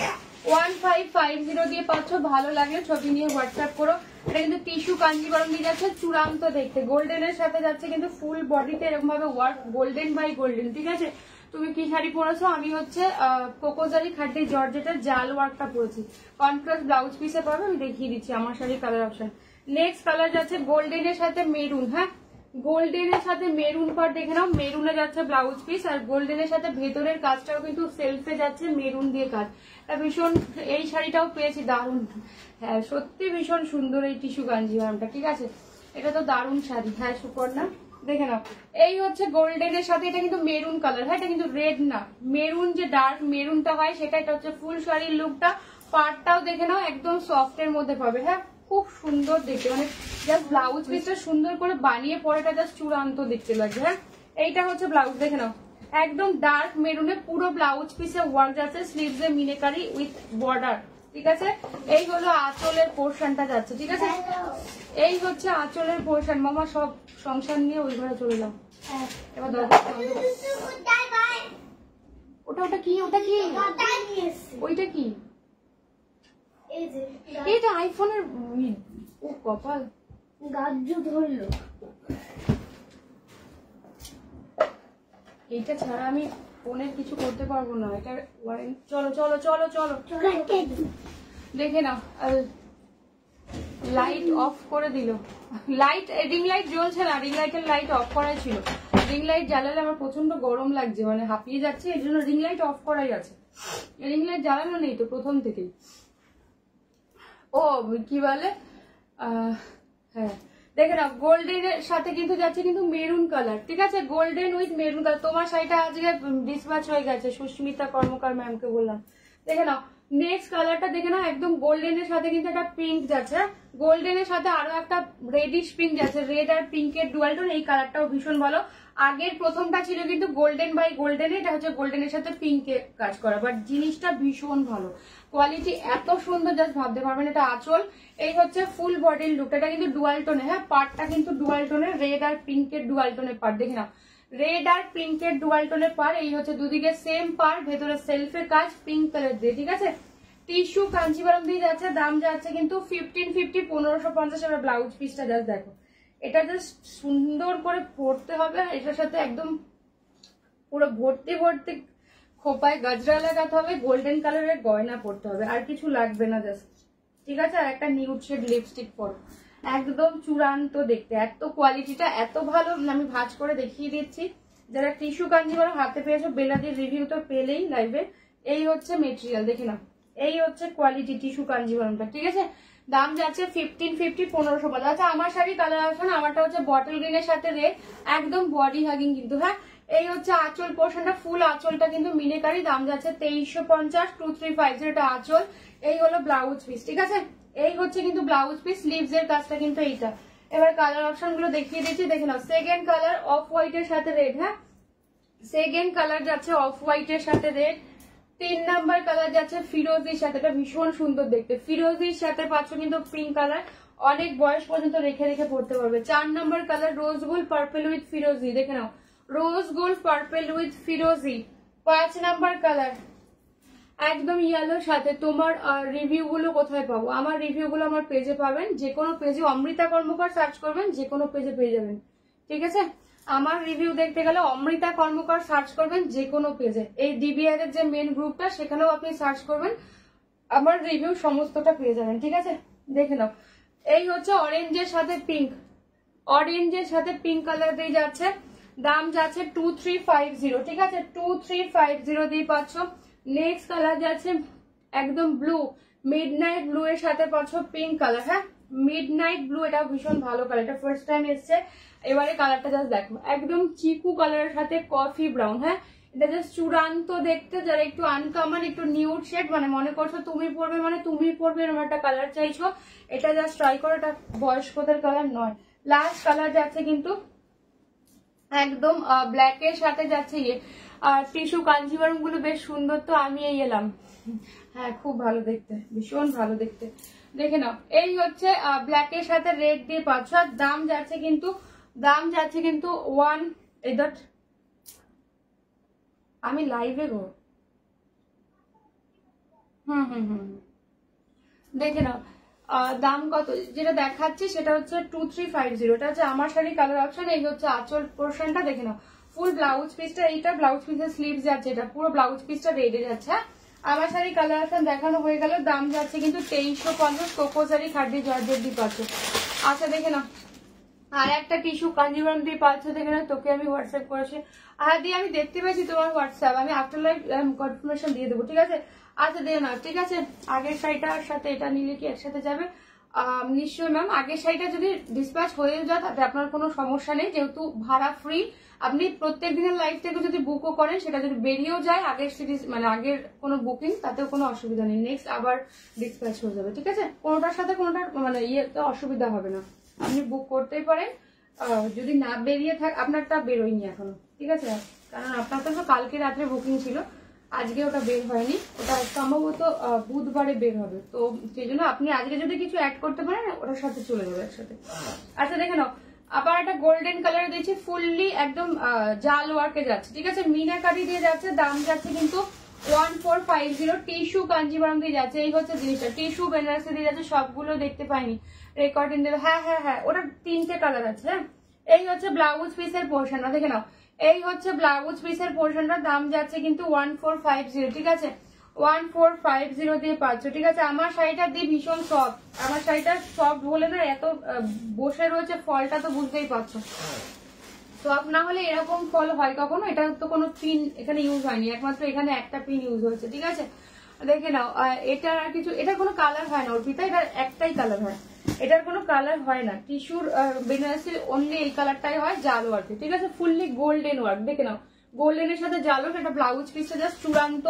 1550 দিয়ে পাচ্ছ। ভালো লাগলে ছবি নিয়ে হোয়াটসঅ্যাপ করো। এটা কিন্তু টিস্যু কাঞ্জিভারম দিয়ে যাচ্ছে, চূড়ান্ত দেখতে। গোল্ডেনের সাথে যাচ্ছে কিন্তু ফুল বডিতে এরকম ভাবে ওয়ার্ক, গোল্ডেন বাই গোল্ডেন, ঠিক আছে। তুমি কি শাড়ি পরেছো? আমি হচ্ছে কোকোজারি খাটি জর্জেটের জাল ওয়ার্কটা পরেছি। কন্ট্রাস্ট ব্লাউজ পিসে পাবে, আমি দেখিয়ে দিচ্ছি আমার শাড়ির কালার অপশন। নেক্সট কালার যাচ্ছে গোল্ডেনের সাথে মেরুন। হ্যাঁ, গোল্ডেনের সাথে মেরুন পার দেখে নাও, মেরুনে যাচ্ছে ব্লাউজ পিস, আর গোল্ডেনের সাথে ভেতরের কাজটাও কিন্তু সেলফে যাচ্ছে মেরুন দিয়ে কাজ। ভীষণ, এই শাড়িটাও পেয়েছি দারুণ, হ্যাঁ সত্যি ভীষণ সুন্দর এই টিস্যু কাঞ্জিভারমটা, ঠিক আছে। এটা তো দারুণ শাড়ি, হ্যাঁ সুপর্ণা দেখে নাও। এই হচ্ছে গোল্ডেনের সাথে, এটা কিন্তু মেরুন কালার, হ্যাঁ এটা কিন্তু রেড না, মেরুন যে ডার্ক মেরুনটা হয় সেটা। এটা হচ্ছে ফুল শাড়ির লুকটা। পাড়টাও দেখে নাও একদম সফটের মধ্যে পাবে, হ্যাঁ খুব সুন্দর দেখতে, মানে জাস্ট ব্লাউজ পিসটা সুন্দর করে বানিয়ে পরে এটা জাস্ট চূড়ান্ত দেখতে লাগবে। হ্যাঁ এইটা হচ্ছে ব্লাউজ দেখে নাও, একদম ডার্ক মেরুনে পুরো ব্লাউজ পিসে ওয়ার্ক যাচ্ছে, স্লিভসে মিনেকারি উইথ বর্ডার, ঠিক আছে। এই হলো আঁচলের পোর্শনটা যাচ্ছে, ঠিক আছে। এই হচ্ছে আঁচলের পোর্শন। মামা সব সংসার নিয়ে ওই ঘরে চলে যাও এবার। ওটা ওটা কি, ওটা কি, ওইটা কি? এটা আইফোনের, ও কপাল, গাজ্জু ধরলো। এটা ছাড়া আমি ফোনের কিছু করতে পারবো না, এটা চলো চলো চলো চলো দেখে নাও। লাইট অফ করে দিল, লাইট রিং লাইট জ্বলছে না, রিং লাইটের লাইট অফ করাই ছিল। রিং লাইট জ্বালালে আমার প্রচন্ড গরম লাগছে, মানে হাঁপিয়ে যাচ্ছে, এর জন্য রিং লাইট অফ করাই আছে। রিং লাইট জ্বালানো নেই তো প্রথম থেকেই। ও কি বলে, হ্যাঁ দেখে নাও গোল্ডেনের সাথে কিন্তু যাচ্ছে কিন্তু মেরুন কালার, ঠিক আছে। Golden with maroon colour. তোমার শাড়িটা আজকে ডিসপ্যাচ হয়ে গেছে, সুস্মিতা কর্মকার ম্যামকে বললাম। দেখে নাও নেক্সট কালারটা দেখে নাও, একদম গোল্ডেনের সাথে কিন্তু একটা পিঙ্ক যাচ্ছে, গোল্ডেনের সাথে আরো একটা রেডিশ পিঙ্ক যাচ্ছে, রেড আর পিঙ্কের ডুয়াল টোন। এই কালারটাও ভীষণ ভালো। আগের প্রথমটা ছিল কিন্তু গোল্ডেন বাই গোল্ডেন, এটা হচ্ছে গোল্ডেনের সাথে পিঙ্কে কাজ করা, বাট জিনিসটা ভীষণ ভালো, কোয়ালিটি এত সুন্দর জাস্ট ভাবতে পারবেন। এটা আঁচল, এই হচ্ছে ফুল বডির লুক। এটা কিন্তু ডুয়াল টোনে, হ্যাঁ পার্টটা কিন্তু ডুয়াল টোনের, রেড আর পিঙ্কের ডুয়াল টোনের পার্ট দেখে নাও, রেড আর পিঙ্কের ডুয়াল টোনের পার। এই হচ্ছে দুদিকে সেম পার, ভেতরে সেলফের কাজ পিঙ্ক কালার দিয়ে, ঠিক আছে। টিস্যু কাঞ্জিভারম দিয়ে যাচ্ছে, দাম যাচ্ছে কিন্তু 1550 1550। এবার ব্লাউজ পিসটা জাস্ট দেখো, এটা জাস্ট সুন্দর করে পরতে হবে, এটার সাথে একদম পুরো ভর্তি ভর্তি খোপায় গজরা লাগাতে হবে, গোল্ডেন কালারের গয়না পরতে হবে, আর কিছু লাগবে না জাস্ট, ঠিক আছে। আর একটা নিউড শেড লিপস্টিক পরো, একদম চূড়ান্ত দেখতে। এত কোয়ালিটিটা এত ভালো, আমি ভাঁজ করে দেখিয়ে দিচ্ছি। যারা টিস্যু কাঞ্জিভারম হাতে পেয়েছো, বেলাদির রিভিউ তো পেলেই লাইভে। এই হচ্ছে মেটেরিয়াল দেখে নাও, এই হচ্ছে কোয়ালিটি টিস্যু কাঞ্জিভারমটা, ঠিক আছে। দাম যাচ্ছে 1550 1550। আচ্ছা আমার শাড়ি কালার আছে না, আমারটা হচ্ছে বটল গ্রিনের সাথে রেড, একদম বডি হাগিং কিন্তু, হ্যাঁ। এই হচ্ছে আঁচল পোর্শনটা, ফুল আঁচলটা কিন্তু মিনেকারি, দাম যাচ্ছে 2350 2350, এটা আঁচল। এই হলো ব্লাউজ পিস, ঠিক আছে। এই হচ্ছে কিন্তু ব্লাউজ পিস, স্লিভস এর কাজটা কিন্তু এইটা, এবার কালার অপশন গুলো দেখিয়ে দিচ্ছি, দেখে নাও। সেকেন্ড কালার অফ হোয়াইট এর সাথে রেড, হ্যাঁ সেকেন্ড কালার যাচ্ছে অফ হোয়াইট এর সাথে রেড। 3 নাম্বার কালার যাচ্ছে ফিরোজির সাথে, এটা ভীষণ সুন্দর দেখতে, ফিরোজির সাথে পাচ্ছ কিন্তু পিঙ্ক কালার, অনেক বয়স পর্যন্ত রেখে রেখে পড়তে পারবে। 4 number colour rose gold purple with ফিরোজি, দেখে নাও রোজ গোল্ড পার্পল উইথ ফিরোজি। 5 নাম্বার কালার একদম ইয়েলোর সাথে। তোমার রিভিউ গুলো কোথায় পাবো? আমার রিভিউ গুলো আমার পেজে পাবেন, যে কোনো পেজে অমৃতা কর্মকার সার্চ করবেন, যে কোনো পেজে পেয়ে যাবেন, ঠিক আছে। আমার রিভিউ দেখতে গেলে অমৃতা কর্মকার সার্চ করবেন যে কোনো পেজে, এই ডিবিআর এর যে মেন গ্রুপটা সেখানেও আপনি সার্চ করবেন, আমার রিভিউ সমস্তটা পেয়ে যাবেন, ঠিক আছে। দেখে নাও, এই হচ্ছে অরেঞ্জের সাথে পিঙ্ক, অরেঞ্জের সাথে পিঙ্ক কালার দিয়ে যাচ্ছে, দাম যাচ্ছে 2350, ঠিক আছে 2350 দিয়ে পাচ্ছ। নেক্সট কালার যাচ্ছে একদম ব্লু, মিডনাইট ব্লু এর সাথে পাচ্ছ পিঙ্ক কালার, হ্যাঁ মিডনাইট ব্লু, এটা ভীষণ ভালো কালার, এটা ফার্স্ট টাইম এসছে। এবারে কালারটা জাস্ট দেখো, একদম চিকু কালারের সাথে কফি ব্রাউন, হ্যাঁ এটা জাস্ট চূড়ান্ত দেখতে, যারা একটু আনকমন একটু নিউড শেড মানে মনে করছো তুমি পরবে, মানে তুমি পরবে এরকম একটা কালার চাইছো, এটা জাস্ট ট্রাই করো, এটা বয়স্কদের কালার নয়। লাস্ট কালার যাচ্ছে কিন্তু একদম ব্ল্যাক এর সাথে যাচ্ছে ইয়ে, আর টিস্যু কাঞ্জিভারম গুলো বেশ সুন্দর, তো আমি এই এলাম, হ্যাঁ খুব ভালো দেখতে, ভীষণ ভালো দেখতে, দেখে নাও। এই হচ্ছে ব্ল্যাক এর সাথে রেড দিয়ে পাচ্ছ, আর দাম যাচ্ছে কিন্তু 1 আমি লাইভে গো, দেখে নাও দাম কত যেটা দেখাচ্ছি সেটা হচ্ছে 2350, এটা হচ্ছে আমার শাড়ি কালার অপশন। এই হচ্ছে আঁচল পোর্শনটা, দেখে নাও ফুল ব্লাউজ পিসটা, এইটা ব্লাউজ পিসের স্লিভস যাচ্ছে, এটা পুরো ব্লাউজ পিসটা রেডে যাচ্ছে। আমার শাড়ি কালার অপশন দেখানো হয়ে গেল, দাম যাচ্ছে কিন্তু 2350, কোকোজারি খাড্ডি জর্জেট দিয়ে পাচ্ছ। আচ্ছা দেখে নাও, আর একটা টিস্যু কাঞ্জিভারম দিয়ে পাচ্ছ, দেখে নাও তোকে আমি হোয়াটসঅ্যাপ করেছি, আর দিয়ে আমি দেখতে পেয়েছি তোমার হোয়াটসঅ্যাপ, আমি আফটার লাইভ কনফার্মেশন দিয়ে দেবো, ঠিক আছে। আচ্ছা দিয়ে না, ঠিক আছে আগের শাড়িটার সাথে এটা নিলে কি একসাথে যাবে? নিশ্চয়ই ম্যাম, আগের শাড়িটা যদি ডিসপ্যাচ হয়ে যায় তাতে আপনার কোনো সমস্যা নেই, যেহেতু ভাড়া ফ্রি, আপনি প্রত্যেক দিনের লাইফ থেকে যদি বুকও করেন, সেটা যদি বেরিয়েও যায় আগের সিরিজ মানে আগের কোনো বুকিং, তাতেও কোনো অসুবিধা নেই, নেক্সট আবার ডিসপ্যাচ হয়ে যাবে, ঠিক আছে। কোনোটার সাথে কোনোটার মানে ইয়েতে অসুবিধা হবে না, আপনি বুক করতেই পারেন। যদি না বেরিয়ে থাকে, আপনারটা বেরোয়নি এখনো, ঠিক আছে, কারণ আপনার তো কালকে রাত্রে বুকিং ছিল, আজকে ওটা বের হয়নি, ওটা সম্ভবত বুধবারে বের হবে, তো সেই জন্য আপনি আজকে যদি কিছু অ্যাড করতে পারেন ওটার সাথে চলে যাবে একসাথে। আচ্ছা দেখে নাও, আবার একটা গোল্ডেন কালার দিয়েছি, ফুললি একদম জাল ওয়ার্কে যাচ্ছে, ঠিক আছে মিনাকারি দিয়ে যাচ্ছে, দাম যাচ্ছে কিন্তু 1450, টিস্যু কাঞ্জিভারম দিয়ে যাচ্ছে। এই হচ্ছে জিনিসটা, টিস্যু বেনারসি দিয়ে যাচ্ছে, সবগুলো দেখতে পাইনি, রেকর্ডিং দেবে, হ্যাঁ হ্যাঁ হ্যাঁ ওটা 3টে কালার আছে, হ্যাঁ। এই হচ্ছে ব্লাউজ পিসের পোর্শনটা, দেখে নাও এই হচ্ছে ব্লাউজ পিসের পোর্শনটা, দাম যাচ্ছে কিন্তু 1450, ঠিক আছে 1450 দিয়ে পাচ্ছ, ঠিক আছে। আমার শাড়িটা দিয়ে ভীষণ সফট, আমার শাড়িটা সফট বলে না এত বসে রয়েছে, ফলটা তো বুঝতেই পারছো, সফট না হলে এরকম ফল হয় কখনো? এটা তো কোনো পিন এখানে ইউজ হয়নি, একমাত্র এখানে একটা পিন ইউজ হয়েছে, ঠিক আছে। দেখে নাও, এটা আর কিছু, এটার কোনো কালার হয় না অর্পিতা, এটার একটাই কালার হয়, এটার কোনো কালার হয় না, টিস্যুর বেনারসির অনলি এই কালারটাই হয়, জাল ওয়ার্কে, ঠিক আছে ফুললি গোল্ডেন ওয়ার্ক, দেখে নাও গোল্ডেনের সাথে জাল ওয়ার্ক। এটা ব্লাউজ পিসটা জাস্ট চূড়ান্ত,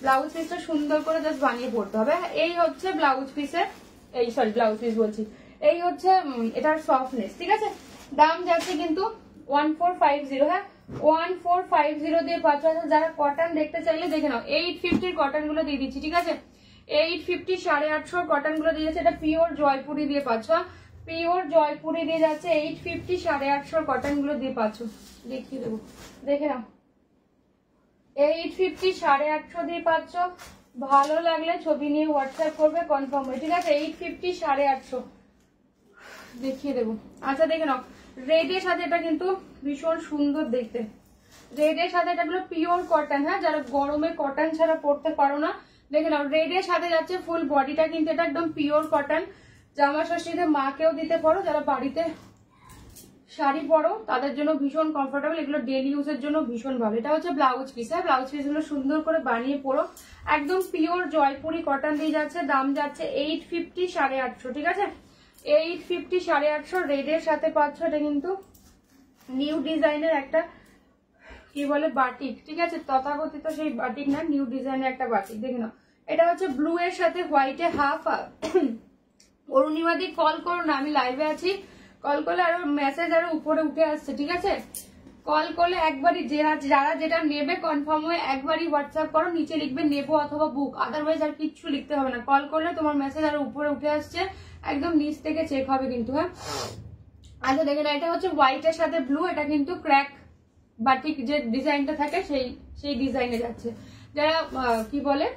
ব্লাউজ পিসটা সুন্দর করে জাস্ট বানিয়ে পড়তে হবে। এই হচ্ছে ব্লাউজ পিসের, এই সরি ব্লাউজ পিস বলছি, এই হচ্ছে এটার সফটনেস, ঠিক আছে। দাম যাচ্ছে কিন্তু 1450, হ্যাঁ 1450 দিয়ে পাচ্ছ। যারা কটন দেখতে চাইলে দেখে নাও, 850 কটন গুলো দিয়ে দিচ্ছি, ঠিক আছে 850 850 কটন গুলো দিয়ে যাচ্ছে, এটা পিওর জয়পুরি দিয়ে পাচ্ছ, পিওর জয়পুরি দিয়ে যাচ্ছে, 850 850 কটন গুলো দিয়ে পাচ্ছ, দেখিয়ে দেবো, দেখে নাও 850 850 দিয়ে পাচ্ছ। ভালো লাগলে ছবি নিয়ে হোয়াটসঅ্যাপ করবে কনফার্ম হয়ে, ঠিক আছে 850 850 দেখিয়ে দেবো। আচ্ছা দেখে নাও, রেডের সাথে এটা কিন্তু ভীষণ সুন্দর দেখতে, রেডের সাথে এটা হলো পিওর কটন, হ্যাঁ যারা গরমে কটন ছাড়া পরতে পারো না, দেখে নাও রেডের সাথে যাচ্ছে, ফুল বডিটা কিন্তু এটা একদম পিওর কটন, জামা ষষ্ঠীতে মাকেও দিতে পারো, যারা বাড়িতে শাড়ি পরো তাদের জন্য ভীষণ কমফোর্টেবল, এগুলো ডেলি ইউজের জন্য ভীষণ ভালো। এটা হচ্ছে ব্লাউজ পিস, হ্যাঁ ব্লাউজ পিস গুলো সুন্দর করে বানিয়ে পরো, একদম পিওর জয়পুরি কটন দিয়ে যাচ্ছে, দাম যাচ্ছে 850 850, ঠিক আছে 850 850 রেডের সাথে পাচ্ছ। এটা কিন্তু নিউ ডিজাইনের একটা কি বলে বাটিক, ঠিক আছে তথাকথিত সেই বাটিক না, নিউ ডিজাইনের একটা বাটিক, দেখে নাও এটা হচ্ছে ব্লু এর সাথে হোয়াইটে হাফ। অরুণিমাদি কল করো না, আমি লাইভে আছি, কল করলে আরো মেসেজ আরো উপরে উঠে আসছে, ঠিক আছে? কল করলে একবারই যারা যেটা নেবে কনফার্ম হয়ে একবারই হোয়াটসঅ্যাপ করো, নিচে লিখবে নেবো অথবা বুক, আদারওয়াইজ আর কিচ্ছু লিখতে হবে না। কল করলে তোমার মেসেজ আরো উপরে উঠে আসছে, একদম নিচ থেকে চেক হবে কিন্তু। হ্যাঁ, আচ্ছা দেখেন, এটা হচ্ছে হোয়াইটের সাথে ব্লু, এটা কিন্তু ক্র্যাক বাটিক যে ডিজাইনটা থাকে সেই ডিজাইনে যাচ্ছে। যারা কি বলে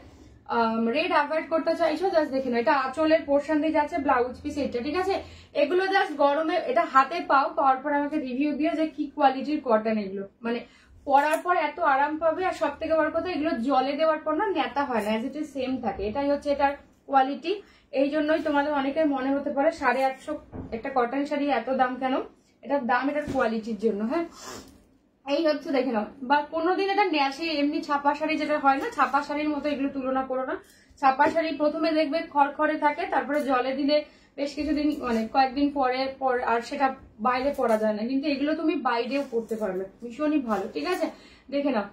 রেড অ্যাভয়েড করতে চাইছো জাস্ট দেখে নাও, এটা আঁচলের পোর্শন দিয়ে যাচ্ছে, ব্লাউজ পিস এটা, ঠিক আছে? এগুলো জাস্ট গরমে এটা হাতে পাওয়ার পর আমাকে রিভিউ দিও যে কি কোয়ালিটির কটন এগুলো, মানে পরার পর এত আরাম পাবে। আর সব থেকে বড় কথা, এগুলো জলে দেওয়ার পর না নেতা হয় না, এজ ইট ইজ সেম থাকে। এটাই হচ্ছে এটার কোয়ালিটি। এই জন্যই তোমাদের অনেকের মনে হতে পারে 850 একটা কটন শাড়ি এত দাম কেন, এটার দাম এটার কোয়ালিটির জন্য। হ্যাঁ, এই হচ্ছে দেখে নাও। বা কোনোদিন এটা ন্যাসে এমনি ছাপা শাড়ি যেটা হয় না, ছাপা শাড়ির মতো এগুলো তুলনা করো না। ছাপা শাড়ি প্রথমে দেখবে খড়খড়ে থাকে, তারপরে জলে দিলে বেশ কিছুদিন মানে কয়েকদিন পরে আর সেটা বাইরে পরা যায় না, কিন্তু এগুলো তুমি বাইরেও পরতে পারবে, ভীষণই ভালো, ঠিক আছে? দেখে নাও,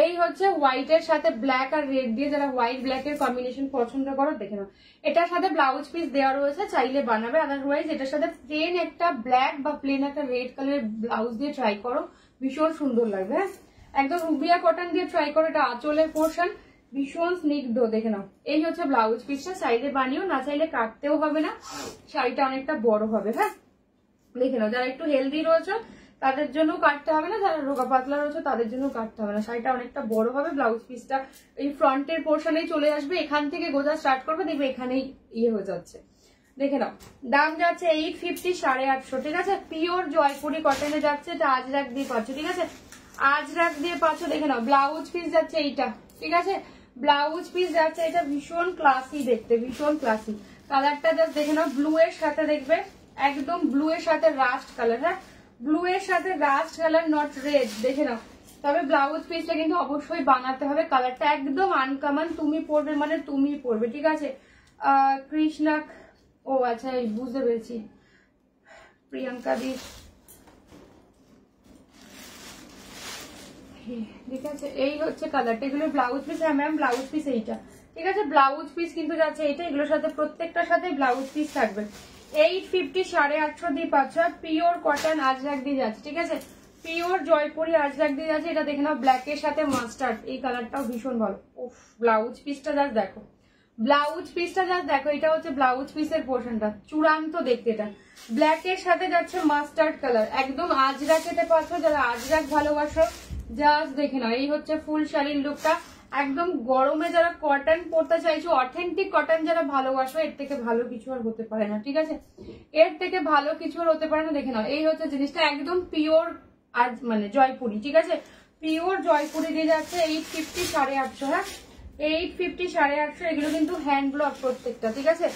এই হচ্ছে হোয়াইটের সাথে ব্ল্যাক আর রেড দিয়ে, যারা হোয়াইট ব্ল্যাক এর কম্বিনেশন পছন্দ করো দেখে নাও। এটার সাথে ব্লাউজ পিস দেওয়া রয়েছে, চাইলে বানাবে, আদারওয়াইজ এটার সাথে প্লেন একটা ব্ল্যাক বা প্লেন একটা রেড কালারের ব্লাউজ দিয়ে ট্রাই করো, ভীষণ সুন্দর লাগবে। হ্যাঁ, একদম রুবিয়া কটন দিয়ে ট্রাই করো, এটা আঁচলের পোর্শন, ভীষণ স্নিগ্ধ, দেখে নাও। এই হচ্ছে ব্লাউজ পিসটা, চাইলে বানিও, না চাইলে কাটতেও হবে না, শাড়িটা অনেকটা বড় হবে। হ্যাঁ, দেখে নাও, যারা একটু হেলদি রয়েছে তাদের জন্য কাটতে হবে না, যারা রোগা পাতলা রয়েছে তাদের জন্য কাটতে হবে না, শাড়িটা অনেকটা বড় হবে। ব্লাউজ পিসটা এই ফ্রন্টের পোর্শনেই চলে আসবে, এখান থেকে গোজা স্টার্ট করবে, দেখবে এখানেই হয়ে যাচ্ছে। দেখে নাও, দাম যাচ্ছে 850, 850, ঠিক আছে? পিওর জয়পুরি কটনে যাচ্ছে, এটা আজরাক দিয়ে পাচ্ছ, ঠিক আছে? আজরাক দিয়ে পাচ্ছ। দেখে নাও, ব্লাউজ পিস যাচ্ছে এইটা, ঠিক আছে? ব্লাউজ পিস যাচ্ছে এটা, ভীষণ ক্লাসি দেখতে, ভীষণ ক্লাসি। কালারটা জাস্ট দেখে নাও, ব্লু এর সাথে দেখবে, একদম ব্লু এর সাথে রাস্ট কালার। হ্যাঁ, ব্লু এর সাথে রাস্ট কালার, নট রেড, দেখে নাও। তবে ব্লাউজ পিসটা কিন্তু অবশ্যই বানাতে হবে, কালারটা একদম আনকমন, তুমি পরবে মানে তুমি পরবে, ঠিক আছে? কৃষ্ণা, ও আচ্ছা বুঝতে পেরেছি, প্রিয়াঙ্কা দি, ঠিক আছে? এই হচ্ছে কালারটা, এগুলো ব্লাউজ পিস। হ্যাঁ ম্যাম, ব্লাউজ পিস এইটা, ঠিক আছে? ব্লাউজ পিস কিন্তু যাচ্ছে এইটা, এগুলোর সাথে প্রত্যেকটার সাথে ব্লাউজ পিস থাকবে। 850, 850 দিয়ে পাচ্ছ, পিওর কটন আজরাক দিয়ে যাচ্ছে, ঠিক আছে? পিওর জয়পুরি আজরাক দিয়ে যাচ্ছে, এটা দেখে নাও, ব্ল্যাক এর সাথে মাস্টার্ড, এই কালারটাও ভীষণ ভালো। উফ, ব্লাউজ পিসটা জাস্ট দেখো, ব্লাউজ পিসটা জাস্ট দেখো, এটা হচ্ছে ব্লাউজ পিসের পোর্শনটা, চূড়ান্ত দেখতে। এটা ব্ল্যাক এর সাথে যাচ্ছে মাস্টার্ড কালার, একদম আজরাকেতে পাচ্ছ, যারা আজরাক ভালোবাসো জাস্ট দেখে নাও। এই হচ্ছে ফুল শাড়ির লুকটা, একদম গরমে যারা কটন পরতে চাইছো, অথেন্টিক কটন যারা ভালোবাসো, এর থেকে ভালো কিছু আর হতে পারে না, ঠিক আছে? এর থেকে ভালো কিছু আর হতে পারে না। দেখে নাও, এই হচ্ছে জিনিসটা, একদম পিওর আজ মানে জয়পুরি, ঠিক আছে? পিওর জয়পুরি দিয়ে যাচ্ছে 850, 850। হ্যাঁ, 850, 850, এগুলো কিন্তু হ্যান্ড ব্লক প্রত্যেকটা, ঠিক আছে?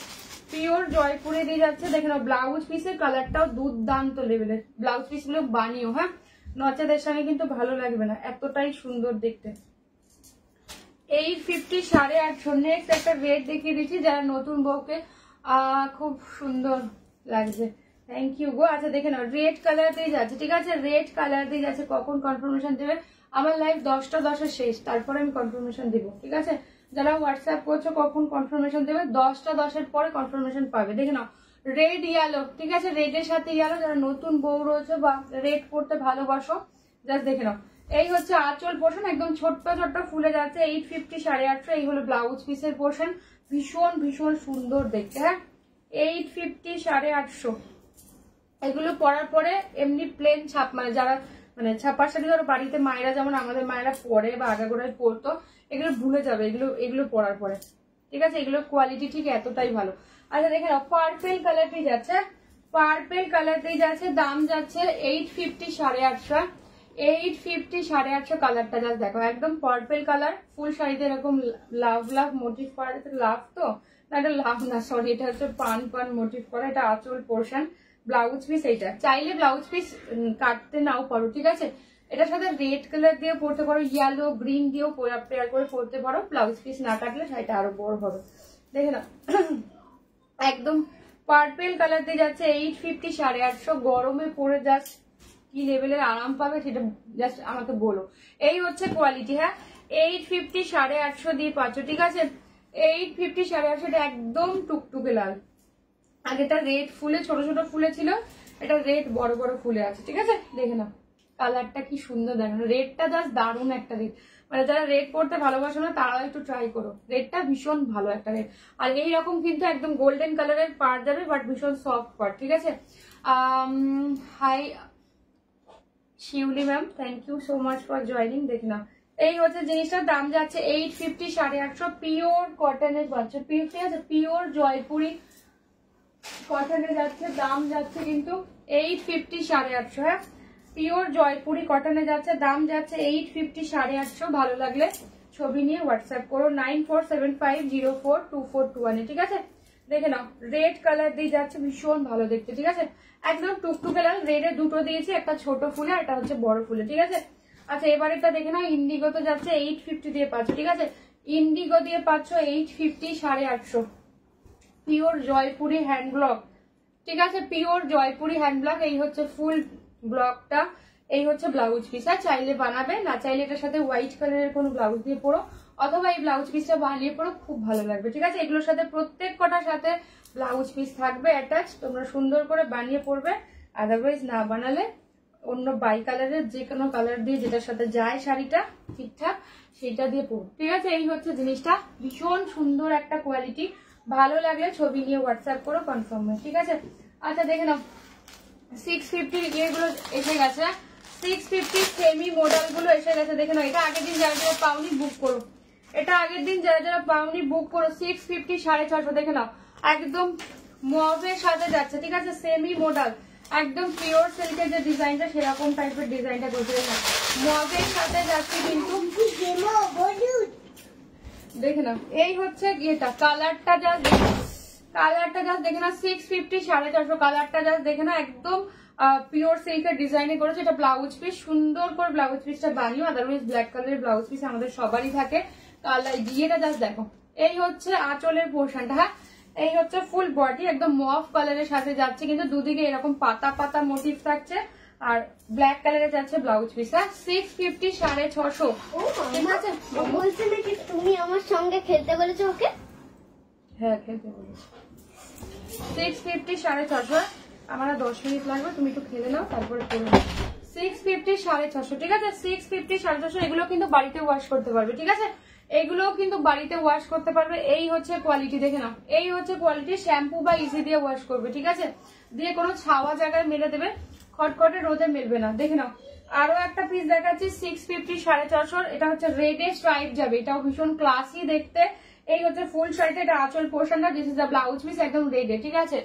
পিওর জয়পুরি দিয়ে যাচ্ছে। দেখে নাও, ব্লাউজ পিসের কালারটাও দুর্দান্ত লেভেলের, ব্লাউজ পিস গুলো বানিও। হ্যাঁ, নচাদের সঙ্গে কিন্তু ভালো লাগবে না, এতটাই সুন্দর দেখতে। 850, 850। নেক্সট একটা রেড দেখিয়ে দিচ্ছি, যারা নতুন বউকে খুব সুন্দর লাগছে, থ্যাংক ইউ গো। আচ্ছা দেখে নাও, রেড কালার দিয়ে যাচ্ছে, ঠিক আছে? রেড কালার দিয়ে যাচ্ছে। কখন কনফার্মেশন দেবে? আমার লাইভ 10টা 10 শেষ, তারপরে আমি কনফার্মেশন দেবো, ঠিক আছে? যারা হোয়াটসঅ্যাপ করছো কখন কনফার্মেশন দেবে, 10টা 10 পরে কনফার্মেশন পাবে। দেখে নাও, রেড ইয়েলো, ঠিক আছে? রেডের সাথে ইয়েলো, যারা নতুন বউ রয়েছে বা রেড পরতে ভালোবাসো জাস্ট দেখে নাও। এই হচ্ছে আঁচল পোর্শন, একদম ছোট্ট ছোট্ট ফুলে যাচ্ছে, 850, 850। এই হলো ব্লাউজ পিসের পোর্শন, ভীষণ ভীষণ সুন্দর দেখতে। হ্যাঁ, 850, 850। এগুলো পরার পরে এমনি প্লেন ছাপ মানে যারা মানে ছাপার শাড়ি ধরো বাড়িতে মায়েরা, যেমন আমাদের মায়েরা পরে বা আগাগোড়ায় পরতো, এগুলো ভুলে যাবে এগুলো পরার পরে, ঠিক আছে? এগুলোর কোয়ালিটি ঠিক এতটাই ভালো। আচ্ছা দেখে নাও, পার্পেল কালার দিয়ে যাচ্ছে, পার্পেল কালার দিয়ে যাচ্ছে, দাম যাচ্ছে 850, 850। 850, 850 কালারটা জাস্ট দেখো, একদম পার্পেল কালার, ফুল শাড়িতে এরকম লাভ লাভ মোটিভ করা, লাভ তো না, এটা লাভ না, সরি, এটা হচ্ছে পান পান মোটিভ করা, এটা আঁচল পোর্শন। ব্লাউজ পিস এইটা, চাইলে ব্লাউজ পিস কাটতে নাও পারো, ঠিক আছে? এটার সাথে রেড কালার দিয়ে পরতে পারো, ইয়েলো গ্রিন দিয়েও পেয়ার করে পরতে পারো, ব্লাউজ পিস না কাটলে শাড়িটা আরো বড় হবে। দেখে না, একদম পার্পেল কালার দিয়ে যাচ্ছে, 850, 850। গরমে পরে জাস্ট কি লেভেলের আরাম পাবে সেটা জাস্ট আমাকে বলো। এই হচ্ছে কোয়ালিটি। হ্যাঁ, 850, 850 দিয়ে পাচ্ছ, ঠিক আছে? 850, 850, একদম টুকটুকে লাল। আগেটা রেড ফুলে ছোট ছোট ফুলে ছিল, এটা রেড বড় বড় ফুলে আছে, ঠিক আছে? দেখে নাও কালারটা কি সুন্দর, দেখেন রেডটা জাস্ট দারুণ একটা রেড, মানে যারা রেড পরতে ভালোবাসো না তারাও একটু ট্রাই করো, রেডটা ভীষণ ভালো একটা রেড। আর এইরকম কিন্তু একদম গোল্ডেন কালারের পার যাবে, বাট ভীষণ সফট পার, ঠিক আছে? Hi Shiuli ma'am, thank you so much for joining. দেখে নাও এই হচ্ছে জিনিসটার দাম যাচ্ছে 850, 850 পিওর কটনের পাচ্ছে, ঠিক আছে? পিওর জয়পুরি কটনে যাচ্ছে, দাম যাচ্ছে কিন্তু 850, 850। হ্যাঁ, পিওর জয়পুরি কটনে যাচ্ছে, দাম যাচ্ছে 850, 850। ভালো লাগলে ছবি নিয়ে হোয়াটসঅ্যাপ করো 9475042421, ঠিক আছে? দেখে নাও রেড কালার দিয়ে যাচ্ছে, ভীষণ ভালো দেখতে, ঠিক আছে? একদম টুকটুকে লাল, রেডে দুটো দিয়েছি, একটা ছোট ফুলে আর একটা হচ্ছে বড় ফুলে, ঠিক আছে? আচ্ছা এবারেটা দেখে নাও, ইন্ডিগো তো যাচ্ছে 850 দিয়ে পাচ্ছ, ঠিক আছে? ইন্ডিগো দিয়ে পাচ্ছ 850, 850। পিওর জয়পুরি হ্যান্ড ব্লক, ঠিক আছে? পিওর জয়পুরি হ্যান্ড ব্লক, এই হচ্ছে ফুল ব্লকটা, এই হচ্ছে ব্লাউজ পিস। আর চাইলে বানাবে, না চাইলে এটার সাথে হোয়াইট কালারের কোনো ব্লাউজ দিয়ে পরো, অথবা এই ব্লাউজ পিসটা বানিয়ে পরো, খুব ভালো লাগবে, ঠিক আছে? এগুলোর সাথে প্রত্যেক কটার সাথে ব্লাউজ পিস থাকবে অ্যাটাচ, তোমরা সুন্দর করে বানিয়ে পরবে। আদারওয়াইজ না বানালে অন্য বাই কালারের যে কোনো কালার দিয়ে যেটার সাথে যায় শাড়িটা ঠিকঠাক সেটা দিয়ে পরো, ঠিক আছে? এই হচ্ছে জিনিসটা, ভীষণ সুন্দর একটা কোয়ালিটি। ভালো লাগলে ছবি নিয়ে হোয়াটসঅ্যাপ করো কনফার্ম, ঠিক আছে? আচ্ছা দেখে নাও 650 ইয়েগুলো এসে গেছে, 650 সেমি মডেল গুলো এসে গেছে। দেখে নাও এটা আগের দিন যারা যারা পাওনি বুক করো, এটা আগের দিন যারা যারা পাওনি বুক করো। 650, 650। দেখে নাও একদম মভের সাথে যাচ্ছে, ঠিক আছে? সেমি মডেল, একদম পিওর সিল্কের যে ডিজাইনটা সেরকম টাইপের ডিজাইনটা করছে, মভের সাথে যাচ্ছে কিন্তু। দেখে নাও এই হচ্ছে এটা কালারটা জাস্ট, কালারটা জাস্ট দেখে না 650, 450। কালারটা জাস্ট দেখে না একদম পিওর সিল্কের ডিজাইনে করেছে। এটা ব্লাউজ পিস, সুন্দর করে ব্লাউজ পিসটা বানিও, আদারওয়াইজ ব্ল্যাক কালারের ব্লাউজ পিস আমাদের সবারই থাকে। কালার ইয়েটা জাস্ট দেখো, এই হচ্ছে আঁচলের পোর্শনটা। হ্যাঁ, এই হচ্ছে ফুল বডি, একদম মফ কালারের সাথে যাচ্ছে, কিন্তু দুদিকে এরকম পাতা পাতা মোটিভ থাকছে, আর ব্ল্যাক কালারে যাচ্ছে ব্লাউজ পিস। হ্যাঁ, 650, 650, ঠিক আছে? বলছে নাকি তুমি আমার সঙ্গে খেলতে বলেছো ওকে? হ্যাঁ খেলতে বলেছি। 650, 650। আমার 10 মিনিট লাগবে, তুমি একটু খেলে নাও তারপরে করে নাও। 650, 650, ঠিক আছে? 650, 650। এগুলো কিন্তু বাড়িতে ওয়াশ করতে পারবে, ঠিক আছে? এগুলোও কিন্তু বাড়িতে ওয়াশ করতে পারবে। এই হচ্ছে কোয়ালিটি, দেখে নাও এই হচ্ছে কোয়ালিটি। শ্যাম্পু বা ইজি দিয়ে ওয়াশ করবে, ঠিক আছে? দিয়ে কোনো ছাওয়া জায়গায় মেলে দেবে, খটখটে রোদে মেলবে না। দেখে নাও আরো একটা পিস দেখাচ্ছি 650, 450। এটা হচ্ছে রেডে স্ট্রাইপ যাবে, এটাও ভীষণ ক্লাসি দেখতে। এই হচ্ছে ফুল শাড়িটা, এটা আঁচল পোর্শনটা, this is the blouse piece, একদম রেডে, ঠিক আছে?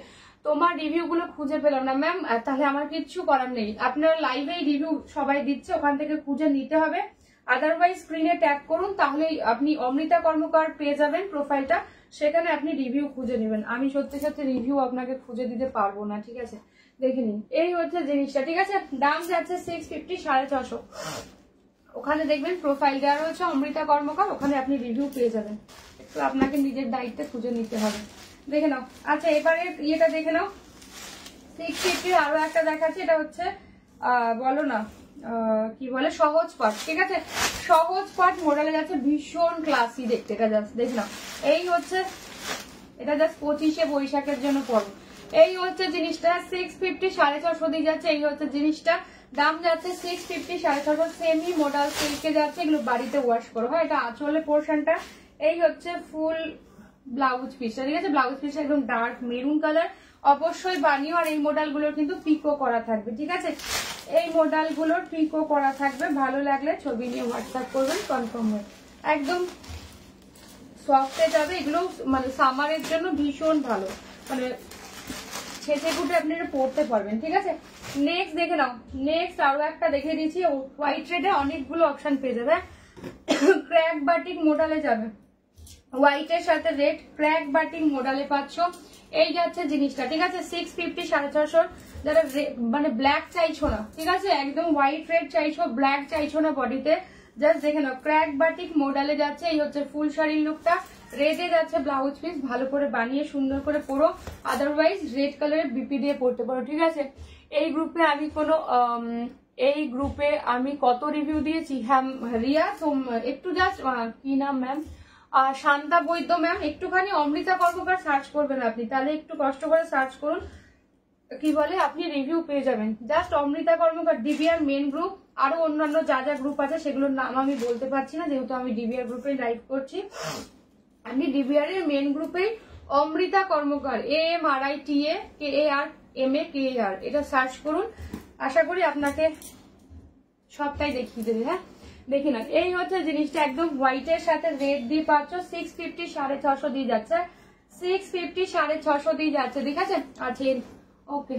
তোমার রিভিউ গুলো খুঁজে পেলাম না ম্যাম, তাহলে আমার কিচ্ছু করার নেই। আপনার লাইভে রিভিউ সবাই দিচ্ছে, ওখান থেকে খুঁজে নিতে হবে। আদারওয়াইজ স্ক্রিনে ট্যাগ করুন, তাহলে আপনি অমৃতা কর্মকার পেয়ে যাবেন প্রোফাইলটা, সেখানে আপনি রিভিউ খুঁজে নেবেন। আমি সত্যি সত্যি রিভিউ আপনাকে খুঁজে দিতে পারবো না, ঠিক আছে? দেখে নিন এই হচ্ছে জিনিসটা, ঠিক আছে? দাম যাচ্ছে 650, 450। ওখানে দেখবেন প্রোফাইল দেওয়া রয়েছে অমৃতা কর্মকার, ওখানে আপনি রিভিউ পেয়ে যাবেন। একটু আপনাকে নিজের দায়িত্বে খুঁজে নিতে হবে। দেখে নাও। আচ্ছা এবারে ইয়েটা দেখে নাও 650 আরো একটা দেখাচ্ছি, এটা হচ্ছে বলো না কি বলে, সহজ পাট, ঠিক আছে? সহজ পাট মডেলে যাচ্ছে, ভীষণ ক্লাসি দেখতে। এটা জাস্ট দেখে নাও, এই হচ্ছে এটা জাস্ট 25শে বৈশাখের জন্য পড়ো। এই হচ্ছে জিনিসটা 650, 650 দিয়ে যাচ্ছে। এই হচ্ছে জিনিসটা, দাম যাচ্ছে 650, 650। সেমি মডেল সিল্কে যাচ্ছে, এগুলো বাড়িতে ওয়াশ করো। হয় এটা আঁচলের পোর্শনটা, এই হচ্ছে ফুল ব্লাউজ পিসটা, ঠিক আছে? ব্লাউজ পিসটা একদম ডার্ক মেরুন কালার, অবশ্যই বানিও। আর এই মডেল গুলোর কিন্তু পিকো করা থাকবে, ঠিক আছে? এই মডেল গুলোর পিকো করা থাকবে। ভালো লাগলে ছবি নিয়ে হোয়াটসঅ্যাপ করবেন কনফার্ম হয়ে। একদম সফটে যাবে এগুলো, মানে সামারের জন্য ভীষণ ভালো, মানে ছেঁচে কুটে আপনি এটা পরতে পারবেন, ঠিক আছে? নেক্সট দেখে নাও, নেক্সট আরো একটা দেখে দিয়েছি, হোয়াইট রেডে অনেকগুলো অপশন পেয়ে যাবে। ক্র্যাক বাটিক মডেলে যাবে, হোয়াইটের সাথে রেড ক্র্যাক বাটিক মডেলে পাচ্ছ। এই যাচ্ছে জিনিসটা, ঠিক আছে? 650, 450। যারা মানে ব্ল্যাক চাইছো না, ঠিক আছে? একদম হোয়াইট রেড চাইছো, ব্ল্যাক চাইছো না বডিতে, জাস্ট দেখে নাও ক্র্যাক বাটিক মডেলে যাচ্ছে। এই হচ্ছে ফুল শাড়ির লুকটা, রেডে যাচ্ছে ব্লাউজ পিস। ভালো করে বানিয়ে সুন্দর করে পরো, আদারওয়াইজ রেড কালারের বিপি দিয়ে পরতে পারো, ঠিক আছে? এই গ্রুপে আমি কোনো কত রিভিউ দিয়েছি? হ্যাঁ রিয়া, একটু জাস্ট কি নাম ম্যাম, শান্তা বৈদ্য ম্যাম, একটুখানি অমৃতা কর্মকার সার্চ করবেন আপনি, তাহলে একটু কষ্ট করে সার্চ করুন, কি বলে আপনি রিভিউ পেয়ে যাবেন। জাস্ট অমৃতা কর্মকার ডিবিআর মেন গ্রুপ, আরো অন্যান্য যা যা গ্রুপ আছে সেগুলোর নাম আমি বলতে পারছি না, যেহেতু আমি ডিবিআর গ্রুপে লাইভ করছি। আপনি ডিবিআর এর মেন গ্রুপে অমৃতা কর্মকার AMRITA এটা সার্চ করুন, আশা করি আপনাকে সবটাই দেখিয়ে দেবে। হ্যাঁ দেখি না, এই হচ্ছে জিনিসটা একদম হোয়াইটের সাথে রেড দিয়ে পাচ্ছ, 650 650 দিয়ে যাচ্ছে, 650 650 দিয়ে যাচ্ছে, ঠিক আছে। আচ্ছা ওকে।